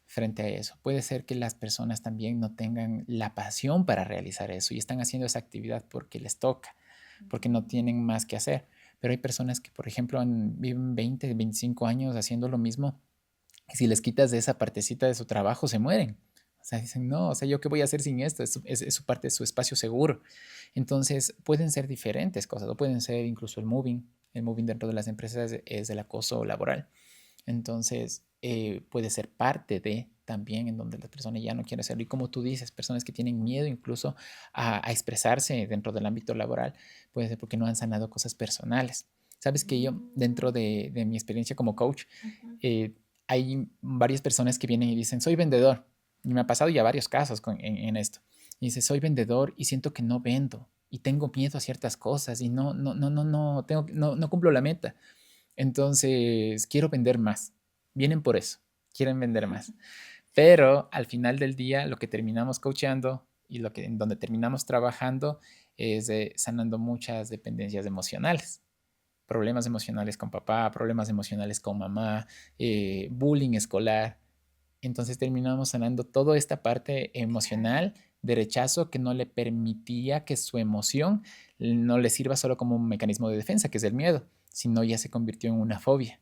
frente a eso. Puede ser que las personas también no tengan la pasión para realizar eso y están haciendo esa actividad porque les toca, porque no tienen más que hacer. Pero hay personas que, por ejemplo, viven 20, 25 años haciendo lo mismo y si les quitas de esa partecita de su trabajo, se mueren. O sea, dicen, no, o sea, ¿yo qué voy a hacer sin esto? Es su parte de su espacio seguro. Entonces, pueden ser diferentes cosas, o pueden ser incluso el moving. El moving dentro de las empresas es el acoso laboral. Entonces, puede ser parte de también en donde la persona ya no quiere hacerlo. Y como tú dices, personas que tienen miedo incluso a expresarse dentro del ámbito laboral, puede ser porque no han sanado cosas personales. Sabes que yo, dentro Mm, de mi experiencia como coach, ujú. eh, hay varias personas que vienen y dicen, soy vendedor. Y me ha pasado ya varios casos en esto. Y dice, soy vendedor y siento que no vendo y tengo miedo a ciertas cosas y no cumplo la meta. Entonces, quiero vender más. Vienen por eso, quieren vender más. Pero al final del día, lo que terminamos coachando y en donde terminamos trabajando es sanando muchas dependencias emocionales, problemas emocionales con papá, problemas emocionales con mamá, bullying escolar. Entonces terminamos sanando toda esta parte Claro. emocional de rechazo que no le permitía que su emoción no le sirva solo como un mecanismo de defensa, que es el miedo, sino ya se convirtió en una fobia.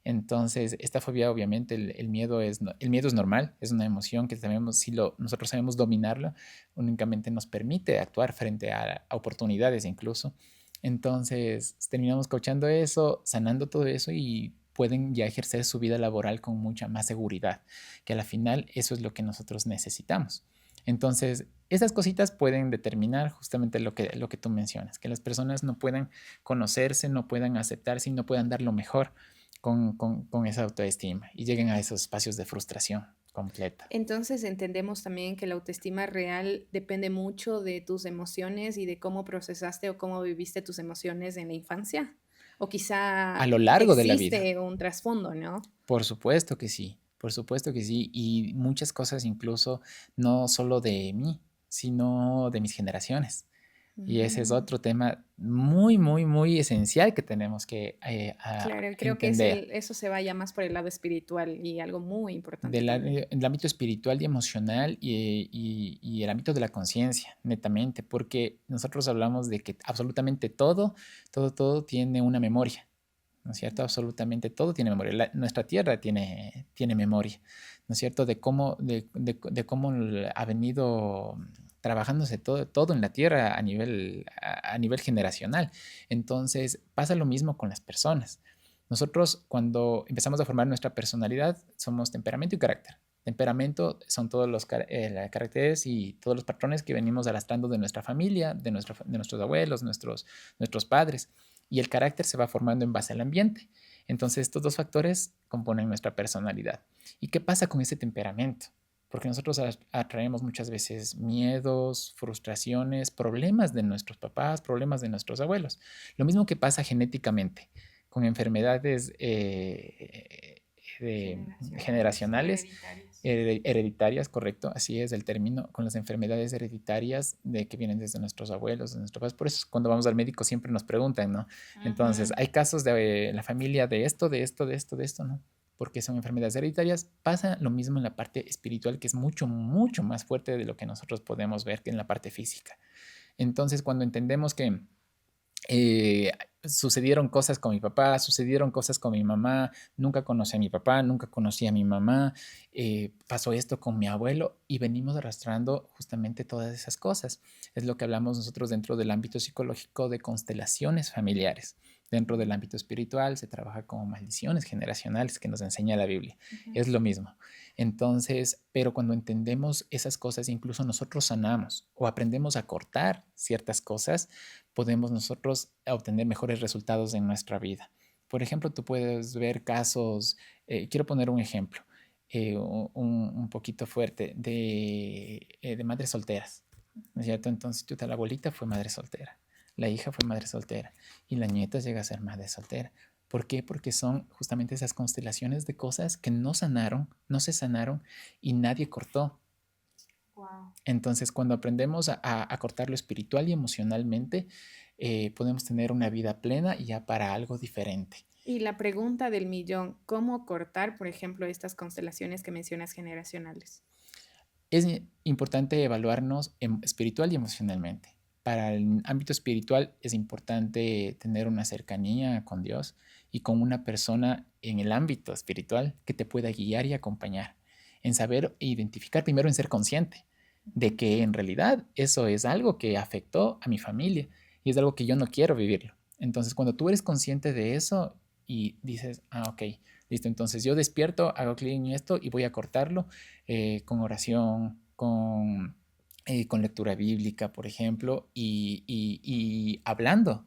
Entonces, esta fobia, obviamente, el miedo el miedo es normal, es una emoción que sabemos, si nosotros sabemos dominarla, únicamente nos permite actuar frente a oportunidades incluso. Entonces, terminamos coachando eso, sanando todo eso y pueden ya ejercer su vida laboral con mucha más seguridad, que a la final eso es lo que nosotros necesitamos. Entonces, esas cositas pueden determinar justamente lo que tú mencionas, que las personas no puedan conocerse, no puedan aceptarse y no puedan dar lo mejor con esa autoestima y lleguen a esos espacios de frustración completa. Entonces entendemos también que la autoestima real depende mucho de tus emociones y de cómo procesaste o cómo viviste tus emociones en la infancia. O A quizá lo largo de la vida, existe un trasfondo, ¿no? por supuesto que sí, por supuesto que sí. Y muchas cosas incluso no solo de mí, sino de mis generaciones. Y ese es Mm. otro tema muy, muy, muy esencial que tenemos que Claro, y creo que entender. eso se vaya más por el lado espiritual y algo muy importante del, también. el ámbito espiritual y emocional y el ámbito de la conciencia, netamente, porque nosotros hablamos de que absolutamente todo tiene una memoria, ¿no es cierto? Absolutamente todo tiene memoria. Nuestra tierra tiene memoria, ¿no es cierto? De cómo ha venido trabajándose todo en la tierra a nivel generacional. Entonces, pasa lo mismo con las personas. Nosotros, cuando empezamos a formar nuestra personalidad, somos temperamento y carácter. Temperamento son todos los caracteres y todos los patrones que venimos arrastrando de nuestra familia, de nuestros abuelos, nuestros padres. Y el carácter se va formando en base al ambiente. Entonces, estos dos factores componen nuestra personalidad. ¿Y qué pasa con ese temperamento? Porque nosotros atraemos muchas veces miedos, frustraciones, problemas de nuestros papás, problemas de nuestros abuelos. Lo mismo que pasa genéticamente con enfermedades generacionales, hereditarias, correcto, así es el término, con las enfermedades hereditarias de que vienen desde nuestros abuelos, de nuestros padres. Por eso cuando vamos al médico siempre nos preguntan, ¿no? Entonces, hay casos de la familia de esto, ¿no? Porque son enfermedades hereditarias. Pasa lo mismo en la parte espiritual, que es mucho, mucho más fuerte de lo que nosotros podemos ver que en la parte física. Entonces, cuando entendemos que sucedieron cosas con mi papá, sucedieron cosas con mi mamá, nunca conocí a mi papá, nunca conocí a mi mamá, pasó esto con mi abuelo y venimos arrastrando justamente todas esas cosas. Es lo que hablamos nosotros dentro del ámbito psicológico de constelaciones familiares. Dentro del ámbito espiritual se trabaja con maldiciones generacionales que nos enseña la Biblia. Es lo mismo. Entonces, pero cuando entendemos esas cosas, incluso nosotros sanamos o aprendemos a cortar ciertas cosas, podemos nosotros obtener mejores resultados en nuestra vida. Por ejemplo, tú puedes ver casos, quiero poner un ejemplo, un poquito fuerte, de madres solteras, ¿no es cierto? Entonces, la abuelita fue madre soltera, la hija fue madre soltera y la nieta llega a ser madre soltera. ¿Por qué? Porque son justamente esas constelaciones de cosas que no sanaron, no se sanaron y nadie cortó. Wow. Entonces, cuando aprendemos a cortar lo espiritual y emocionalmente, podemos tener una vida plena y ya para algo diferente. Y la pregunta del millón, ¿cómo cortar, por ejemplo, estas constelaciones que mencionas generacionales? Es importante evaluarnos espiritual y emocionalmente. Para el ámbito espiritual es importante tener una cercanía con Dios y con una persona en el ámbito espiritual que te pueda guiar y acompañar, en saber e identificar, primero en ser consciente de que en realidad eso es algo que afectó a mi familia y es algo que yo no quiero vivirlo. Entonces, cuando tú eres consciente de eso y dices, ok, listo, entonces yo despierto, hago clic en esto y voy a cortarlo con oración, con lectura bíblica, por ejemplo, y hablando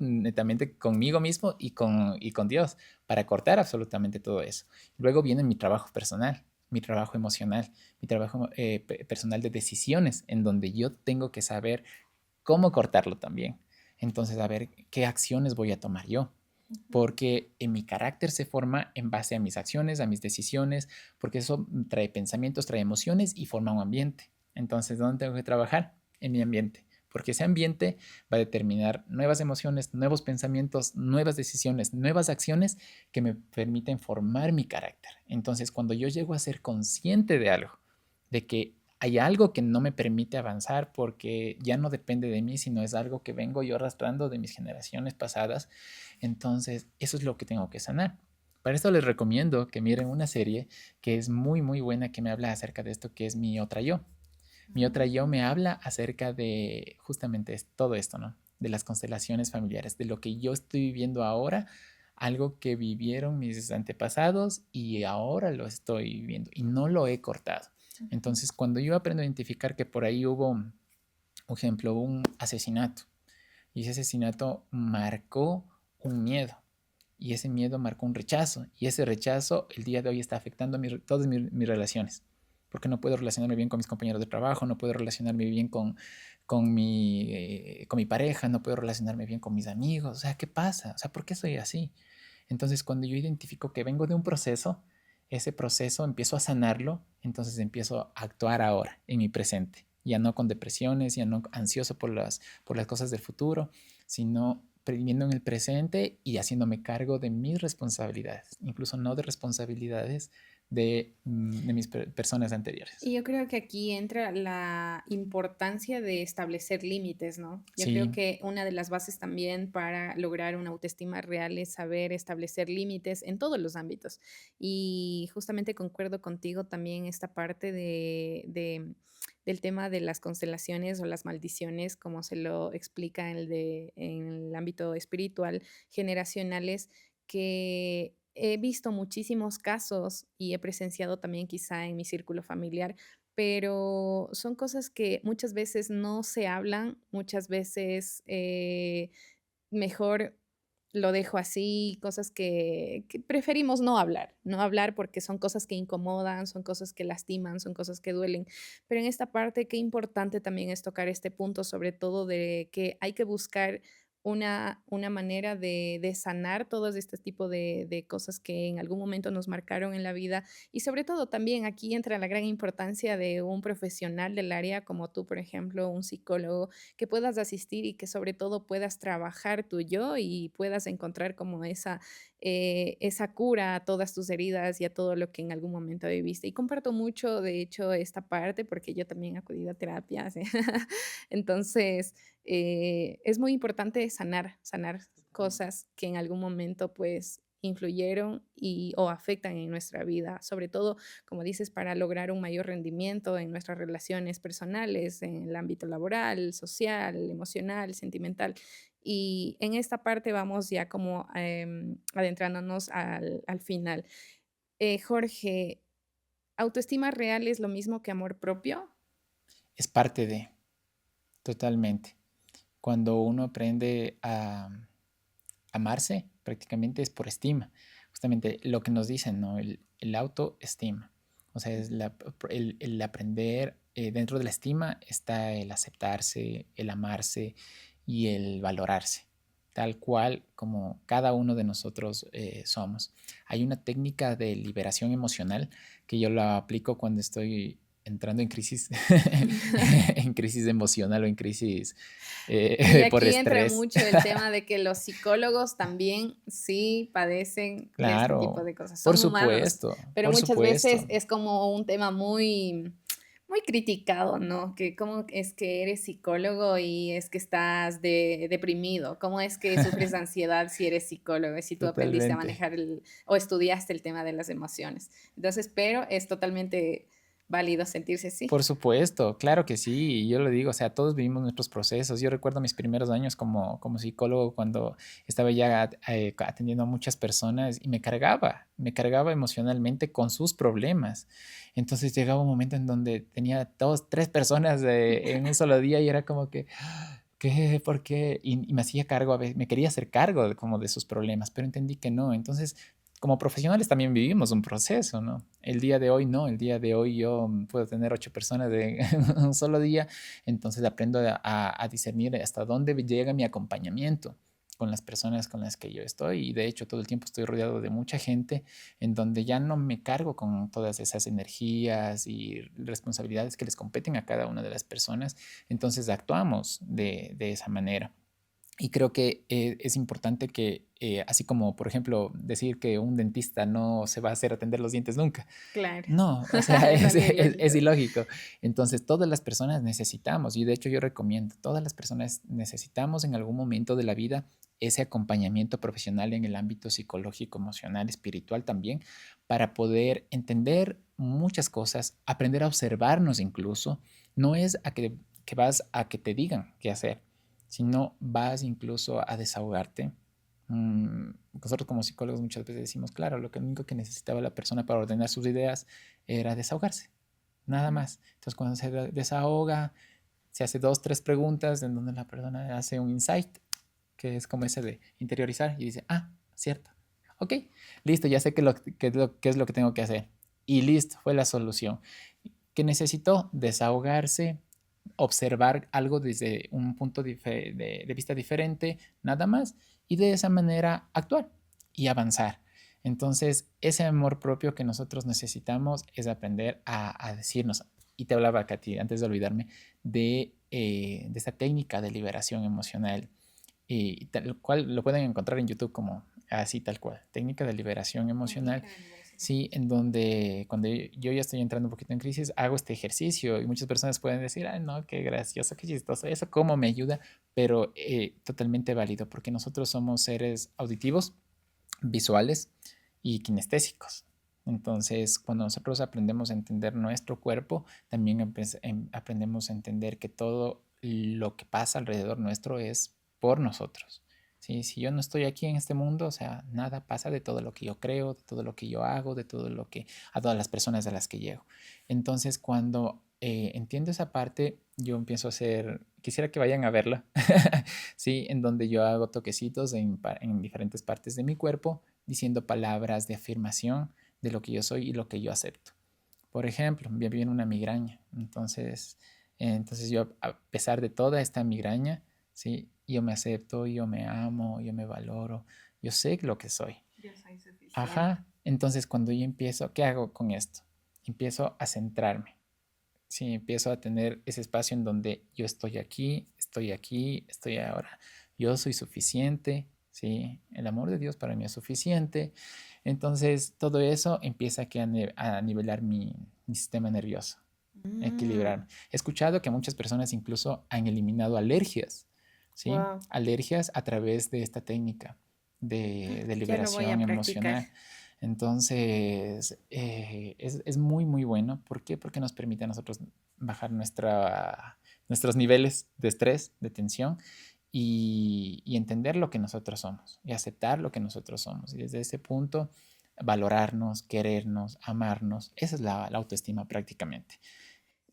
netamente conmigo mismo y con Dios para cortar absolutamente todo eso. Luego viene mi trabajo personal, mi trabajo emocional, mi trabajo personal de decisiones, en donde yo tengo que saber cómo cortarlo también. Entonces, a ver qué acciones voy a tomar yo. Porque en mi carácter se forma en base a mis acciones, a mis decisiones, porque eso trae pensamientos, trae emociones y forma un ambiente. Entonces, ¿dónde tengo que trabajar? En mi ambiente, porque ese ambiente va a determinar nuevas emociones, nuevos pensamientos, nuevas decisiones, nuevas acciones que me permiten formar mi carácter. Entonces, cuando yo llego a ser consciente de algo, de que hay algo que no me permite avanzar porque ya no depende de mí, sino es algo que vengo yo arrastrando de mis generaciones pasadas, entonces eso es lo que tengo que sanar. Para esto les recomiendo que miren una serie que es muy, muy buena, que me habla acerca de esto, que es Mi Otra Yo. Mi Otra Yo me habla acerca de justamente todo esto, ¿no? De las constelaciones familiares, de lo que yo estoy viviendo ahora, algo que vivieron mis antepasados y ahora lo estoy viviendo y no lo he cortado. Entonces, cuando yo aprendo a identificar que por ahí hubo, por ejemplo, un asesinato, y ese asesinato marcó un miedo, y ese miedo marcó un rechazo, y ese rechazo el día de hoy está afectando todas mis relaciones, porque no puedo relacionarme bien con mis compañeros de trabajo, no puedo relacionarme bien con mi pareja, no puedo relacionarme bien con mis amigos. O sea, ¿qué pasa? O sea, ¿por qué soy así? Entonces, cuando yo identifico que vengo de un proceso, ese proceso empiezo a sanarlo, entonces empiezo a actuar ahora, en mi presente. Ya no con depresiones, ya no ansioso por las cosas del futuro, sino viviendo en el presente y haciéndome cargo de mis responsabilidades, incluso no de responsabilidades de mis personas anteriores. Y yo creo que aquí entra la importancia de establecer límites, ¿no? Yo creo Sí, que una de las bases también para lograr una autoestima real es saber establecer límites en todos los ámbitos. Y justamente concuerdo contigo también esta parte del tema de las constelaciones o las maldiciones, como se lo explica en el ámbito espiritual, generacionales, que he visto muchísimos casos y he presenciado también quizá en mi círculo familiar, pero son cosas que muchas veces no se hablan, muchas veces mejor lo dejo así, cosas que preferimos no hablar, no hablar porque son cosas que incomodan, son cosas que lastiman, son cosas que duelen. Pero en esta parte, qué importante también es tocar este punto, sobre todo de que hay que buscar una manera de sanar todos este tipo de cosas que en algún momento nos marcaron en la vida. Y sobre todo también aquí entra la gran importancia de un profesional del área como tú, por ejemplo, un psicólogo que puedas asistir y que sobre todo puedas trabajar tu yo y puedas encontrar como esa cura a todas tus heridas y a todo lo que en algún momento viviste. Y comparto mucho, de hecho, esta parte porque yo también he acudido a terapia. ¿Sí? Entonces, es muy importante sanar cosas que en algún momento pues influyeron o afectan en nuestra vida, sobre todo, como dices, para lograr un mayor rendimiento en nuestras relaciones personales, en el ámbito laboral, social, emocional, sentimental. Y en esta parte vamos ya como adentrándonos al final. Jorge, ¿autoestima real es lo mismo que amor propio? es parte de, totalmente. Cuando uno aprende a amarse, prácticamente es por estima. Justamente lo que nos dicen, ¿no? El autoestima. O sea, es el aprender, dentro de la estima está el aceptarse, el amarse y el valorarse, tal cual como cada uno de nosotros somos. Hay una técnica de liberación emocional que yo la aplico cuando estoy entrando en crisis, en crisis emocional o en crisis Y por aquí entra estrés. mucho el tema de que los psicólogos también sí padecen de este tipo Claro, de cosas. Son humanos, pero por muchas veces supuesto, es como un tema muy criticado, ¿no? Que cómo es que eres psicólogo y es que estás deprimido, cómo es que sufres de ansiedad si eres psicólogo, y si tú aprendiste a totalmente. manejar o estudiaste el tema de las emociones. Entonces, pero es totalmente válido sentirse así. Por supuesto, claro que sí, y yo lo digo, o sea, todos vivimos nuestros procesos. Yo recuerdo mis primeros años como psicólogo cuando estaba ya atendiendo a muchas personas y me cargaba emocionalmente con sus problemas. Entonces llegaba un momento en donde tenía dos, tres personas en un solo día y era como que, ¿qué? ¿Por qué? Y me hacía cargo, a veces, me quería hacer cargo como de sus problemas, pero entendí que no. Entonces como profesionales también vivimos un proceso, ¿no? El día de hoy no, el día de hoy yo puedo tener 8 personas de un solo día, entonces aprendo a discernir hasta dónde llega mi acompañamiento con las personas con las que yo estoy y de hecho todo el tiempo estoy rodeado de mucha gente en donde ya no me cargo con todas esas energías y responsabilidades que les competen a cada una de las personas, entonces actuamos de esa manera. Y creo que es importante que, así como, por ejemplo, decir que un dentista no se va a hacer atender los dientes nunca. Claro, No, o sea, es algo es ilógico. ilógico. Entonces, todas las personas necesitamos, y de hecho yo recomiendo, todas las personas necesitamos en algún momento de la vida ese acompañamiento profesional en el ámbito psicológico, emocional, espiritual también, para poder entender muchas cosas, aprender a observarnos incluso. No es que vas a que te digan qué hacer, sino vas incluso a desahogarte. Nosotros como psicólogos muchas veces decimos, claro, lo único que necesitaba la persona para ordenar sus ideas era desahogarse, nada más. Entonces cuando se desahoga, se hace dos, tres preguntas en donde la persona hace un insight, que es como ese de interiorizar y dice, ah, cierto, ok, listo, ya sé qué es lo que tengo que hacer. Y listo, fue la solución. ¿Qué necesitó? Desahogarse, observar algo desde un punto de vista diferente, nada más, y de esa manera actuar y avanzar. Entonces, ese amor propio que nosotros necesitamos es aprender a decirnos, y te hablaba, Katy, antes de olvidarme, de esta técnica de liberación emocional, y tal cual lo pueden encontrar en YouTube como así tal cual, técnica de liberación emocional, Técnica de liberación Sí, en donde cuando yo ya estoy entrando un poquito en crisis, hago este ejercicio y muchas personas pueden decir, ay, no, qué gracioso, qué chistoso, eso cómo me ayuda, pero totalmente válido porque nosotros somos seres auditivos, visuales y kinestésicos. Entonces, cuando nosotros aprendemos a entender nuestro cuerpo, también aprendemos a entender que todo lo que pasa alrededor nuestro es por nosotros. ¿Sí? Si yo no estoy aquí en este mundo, o sea, nada pasa de todo lo que yo creo, de todo lo que yo hago, de todo lo que, a todas las personas a las que llego. Entonces, cuando entiendo esa parte, yo empiezo a hacer, quisiera que vayan a verla, ¿sí? En donde yo hago toquecitos en diferentes partes de mi cuerpo, diciendo palabras de afirmación de lo que yo soy y lo que yo acepto. Por ejemplo, me viene una migraña, entonces yo, a pesar de toda esta migraña, ¿sí? Yo me acepto, yo me amo, yo me valoro, yo sé lo que soy. Yo soy suficiente. Ajá, entonces cuando yo empiezo, ¿qué hago con esto? Empiezo a centrarme, ¿sí? Empiezo a tener ese espacio en donde yo estoy aquí, estoy ahora, yo soy suficiente, ¿sí? El amor de Dios para mí es suficiente. Entonces todo eso empieza a nivelar mi sistema nervioso, a Mm, equilibrarme. He escuchado que muchas personas incluso han eliminado alergias, ¿sí? wow, Alergias a través de esta técnica de ya lo voy a liberación practicar. emocional. Entonces, es muy, muy bueno. ¿Por qué? Porque nos permite a nosotros bajar nuestros niveles de estrés, de tensión y entender lo que nosotros somos y aceptar lo que nosotros somos. Y desde ese punto, valorarnos, querernos, amarnos. Esa es la autoestima prácticamente.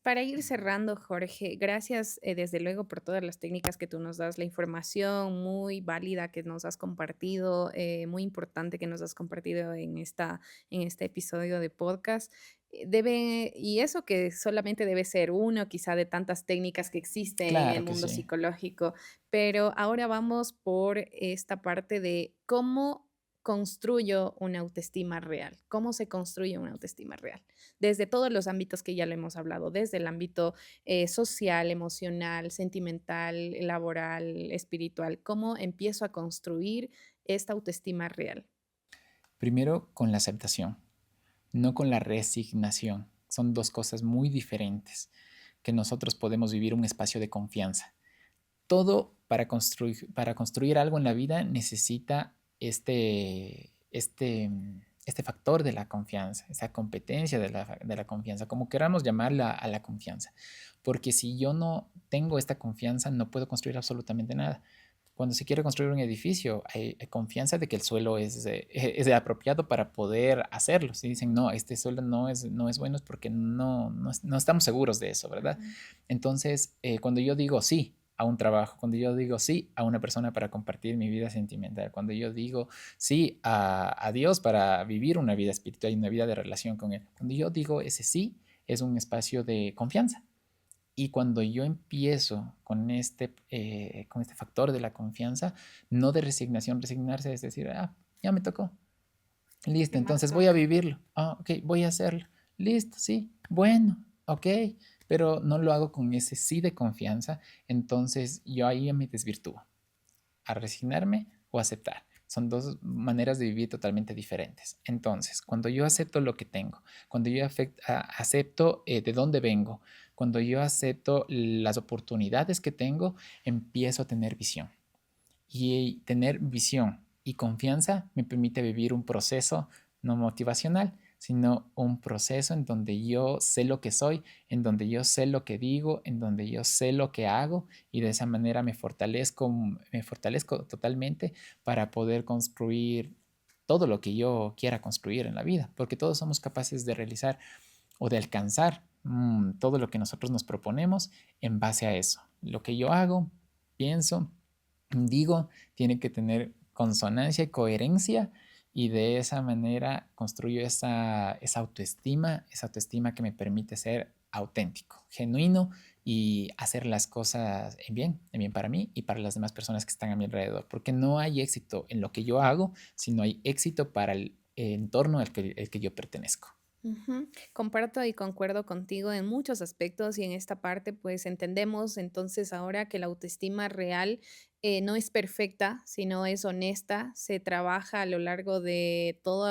Para ir cerrando, Jorge, gracias desde luego por todas las técnicas que tú nos das, la información muy válida que nos has compartido, muy importante que nos has compartido en este episodio de podcast. Y eso que solamente debe ser uno, quizá de tantas técnicas que existen en el Claro que mundo sí. psicológico, pero ahora vamos por esta parte de cómo construyo una autoestima real, cómo se construye una autoestima real desde todos los ámbitos que ya le hemos hablado, desde el ámbito social, emocional, sentimental, laboral, espiritual, cómo empiezo a construir esta autoestima real. Primero con la aceptación, no con la resignación. Son dos cosas muy diferentes que nosotros podemos vivir un espacio de confianza. Todo para construir algo en la vida necesita este factor de la confianza, esa competencia de la confianza, como queramos llamarla a la confianza. Porque si yo no tengo esta confianza, no puedo construir absolutamente nada. Cuando se quiere construir un edificio, hay confianza de que el suelo es apropiado para poder hacerlo. Si dicen, no, este suelo no es bueno, es porque no estamos seguros de eso, ¿verdad? Ujú. Entonces, cuando yo digo sí a un trabajo, cuando yo digo sí a una persona para compartir mi vida sentimental, cuando yo digo sí a Dios para vivir una vida espiritual y una vida de relación con Él, cuando yo digo ese sí, es un espacio de confianza. Y cuando yo empiezo con este factor de la confianza, no de resignación, resignarse es decir, ya me tocó, listo, ¿Qué más entonces voy a toca? vivirlo, ok, voy a hacerlo, listo, sí, bueno, ok, pero no lo hago con ese sí de confianza, entonces yo ahí me desvirtúo, a resignarme o aceptar. Son dos maneras de vivir totalmente diferentes. Entonces, cuando yo acepto lo que tengo, cuando yo acepto de dónde vengo, cuando yo acepto las oportunidades que tengo, empiezo a tener visión. Y tener visión y confianza me permite vivir un proceso no motivacional, sino un proceso en donde yo sé lo que soy, en donde yo sé lo que digo, en donde yo sé lo que hago y de esa manera me fortalezco totalmente para poder construir todo lo que yo quiera construir en la vida, porque todos somos capaces de realizar o de alcanzar todo lo que nosotros nos proponemos en base a eso. Lo que yo hago, pienso, digo, tiene que tener consonancia y coherencia y de esa manera construyo esa autoestima que me permite ser auténtico, genuino y hacer las cosas en bien para mí y para las demás personas que están a mi alrededor, porque no hay éxito en lo que yo hago, sino hay éxito para el entorno al que yo pertenezco. Ujú. Comparto y concuerdo contigo en muchos aspectos y en esta parte pues entendemos entonces ahora que la autoestima real no es perfecta, sino es honesta, se trabaja a lo largo de todo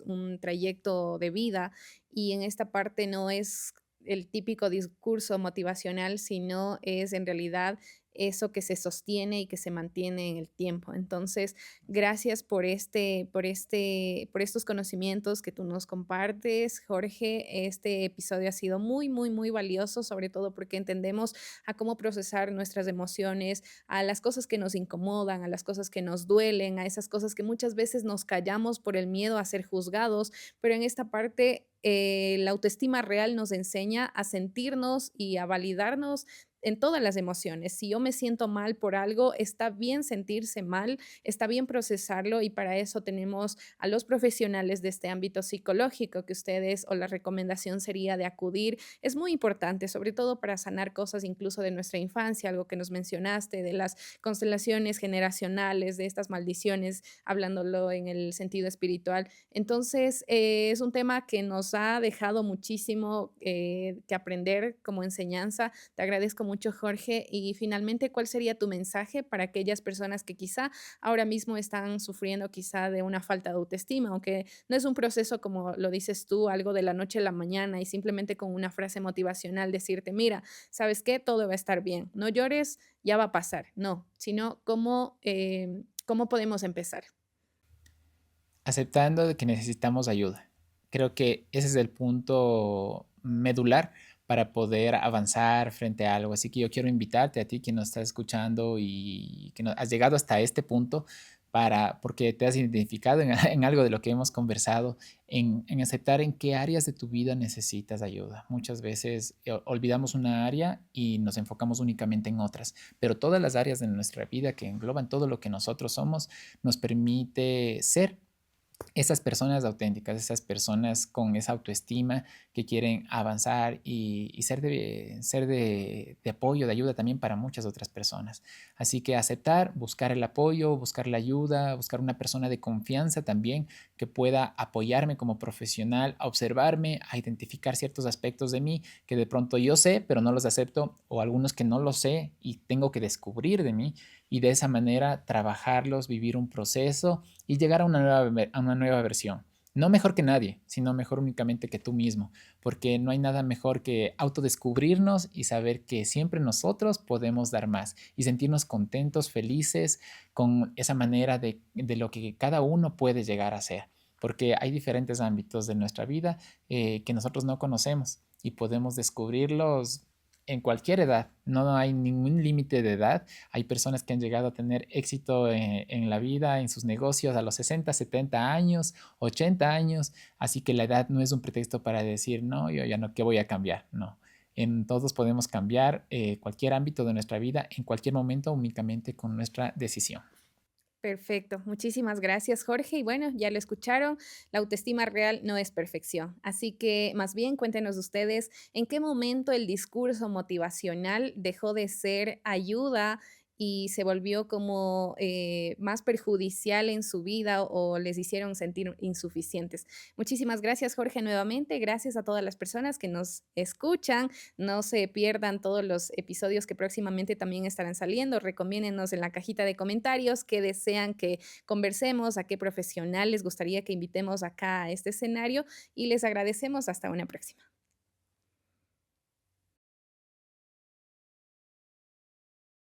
un trayecto de vida y en esta parte no es el típico discurso motivacional, sino es en realidad eso que se sostiene y que se mantiene en el tiempo. Entonces, gracias por estos conocimientos que tú nos compartes, Jorge. Este episodio ha sido muy, muy, muy valioso, sobre todo porque entendemos a cómo procesar nuestras emociones, a las cosas que nos incomodan, a las cosas que nos duelen, a esas cosas que muchas veces nos callamos por el miedo a ser juzgados, pero en esta parte la autoestima real nos enseña a sentirnos y a validarnos en todas las emociones. Si yo me siento mal por algo, está bien sentirse mal, está bien procesarlo y para eso tenemos a los profesionales de este ámbito psicológico que ustedes o la recomendación sería de acudir. Es muy importante, sobre todo para sanar cosas incluso de nuestra infancia, algo que nos mencionaste, de las constelaciones generacionales, de estas maldiciones, hablándolo en el sentido espiritual. Entonces, es un tema que nos ha dejado muchísimo que aprender como enseñanza. Te agradezco mucho, Jorge. Y finalmente, ¿cuál sería tu mensaje para aquellas personas que quizá ahora mismo están sufriendo quizá de una falta de autoestima, aunque no es un proceso como lo dices tú, algo de la noche a la mañana y simplemente con una frase motivacional decirte, mira, ¿sabes qué? Todo va a estar bien, no llores, ya va a pasar, no, sino cómo podemos empezar. Aceptando de que necesitamos ayuda. Creo que ese es el punto medular para poder avanzar frente a algo. Así que yo quiero invitarte a ti que nos estás escuchando y que has llegado hasta este punto porque te has identificado en algo de lo que hemos conversado, en aceptar en qué áreas de tu vida necesitas ayuda. Muchas veces olvidamos una área y nos enfocamos únicamente en otras, pero todas las áreas de nuestra vida que engloban todo lo que nosotros somos nos permite ser esas personas auténticas, esas personas con esa autoestima que quieren avanzar y ser de apoyo, de ayuda también para muchas otras personas. Así que aceptar, buscar el apoyo, buscar la ayuda, buscar una persona de confianza también que pueda apoyarme como profesional, a observarme, a identificar ciertos aspectos de mí que de pronto yo sé, pero no los acepto, o algunos que no lo sé y tengo que descubrir de mí y de esa manera trabajarlos, vivir un proceso y llegar a una nueva versión. No mejor que nadie, sino mejor únicamente que tú mismo, porque no hay nada mejor que autodescubrirnos y saber que siempre nosotros podemos dar más y sentirnos contentos, felices con esa manera de lo que cada uno puede llegar a ser, porque hay diferentes ámbitos de nuestra vida que nosotros no conocemos y podemos descubrirlos en cualquier edad, no hay ningún límite de edad. Hay personas que han llegado a tener éxito en la vida, en sus negocios a los 60, 70 años, 80 años, así que la edad no es un pretexto para decir, no, yo ya no, ¿qué voy a cambiar? No, en todos podemos cambiar cualquier ámbito de nuestra vida en cualquier momento únicamente con nuestra decisión. Perfecto, muchísimas gracias, Jorge. Y bueno, ya lo escucharon, la autoestima real no es perfección. Así que más bien cuéntenos ustedes en qué momento el discurso motivacional dejó de ser ayuda y se volvió como más perjudicial en su vida o les hicieron sentir insuficientes. Muchísimas gracias, Jorge, nuevamente. Gracias a todas las personas que nos escuchan. No se pierdan todos los episodios que próximamente también estarán saliendo. Recomiéndenos en la cajita de comentarios qué desean que conversemos, a qué profesional les gustaría que invitemos acá a este escenario y les agradecemos. Hasta una próxima.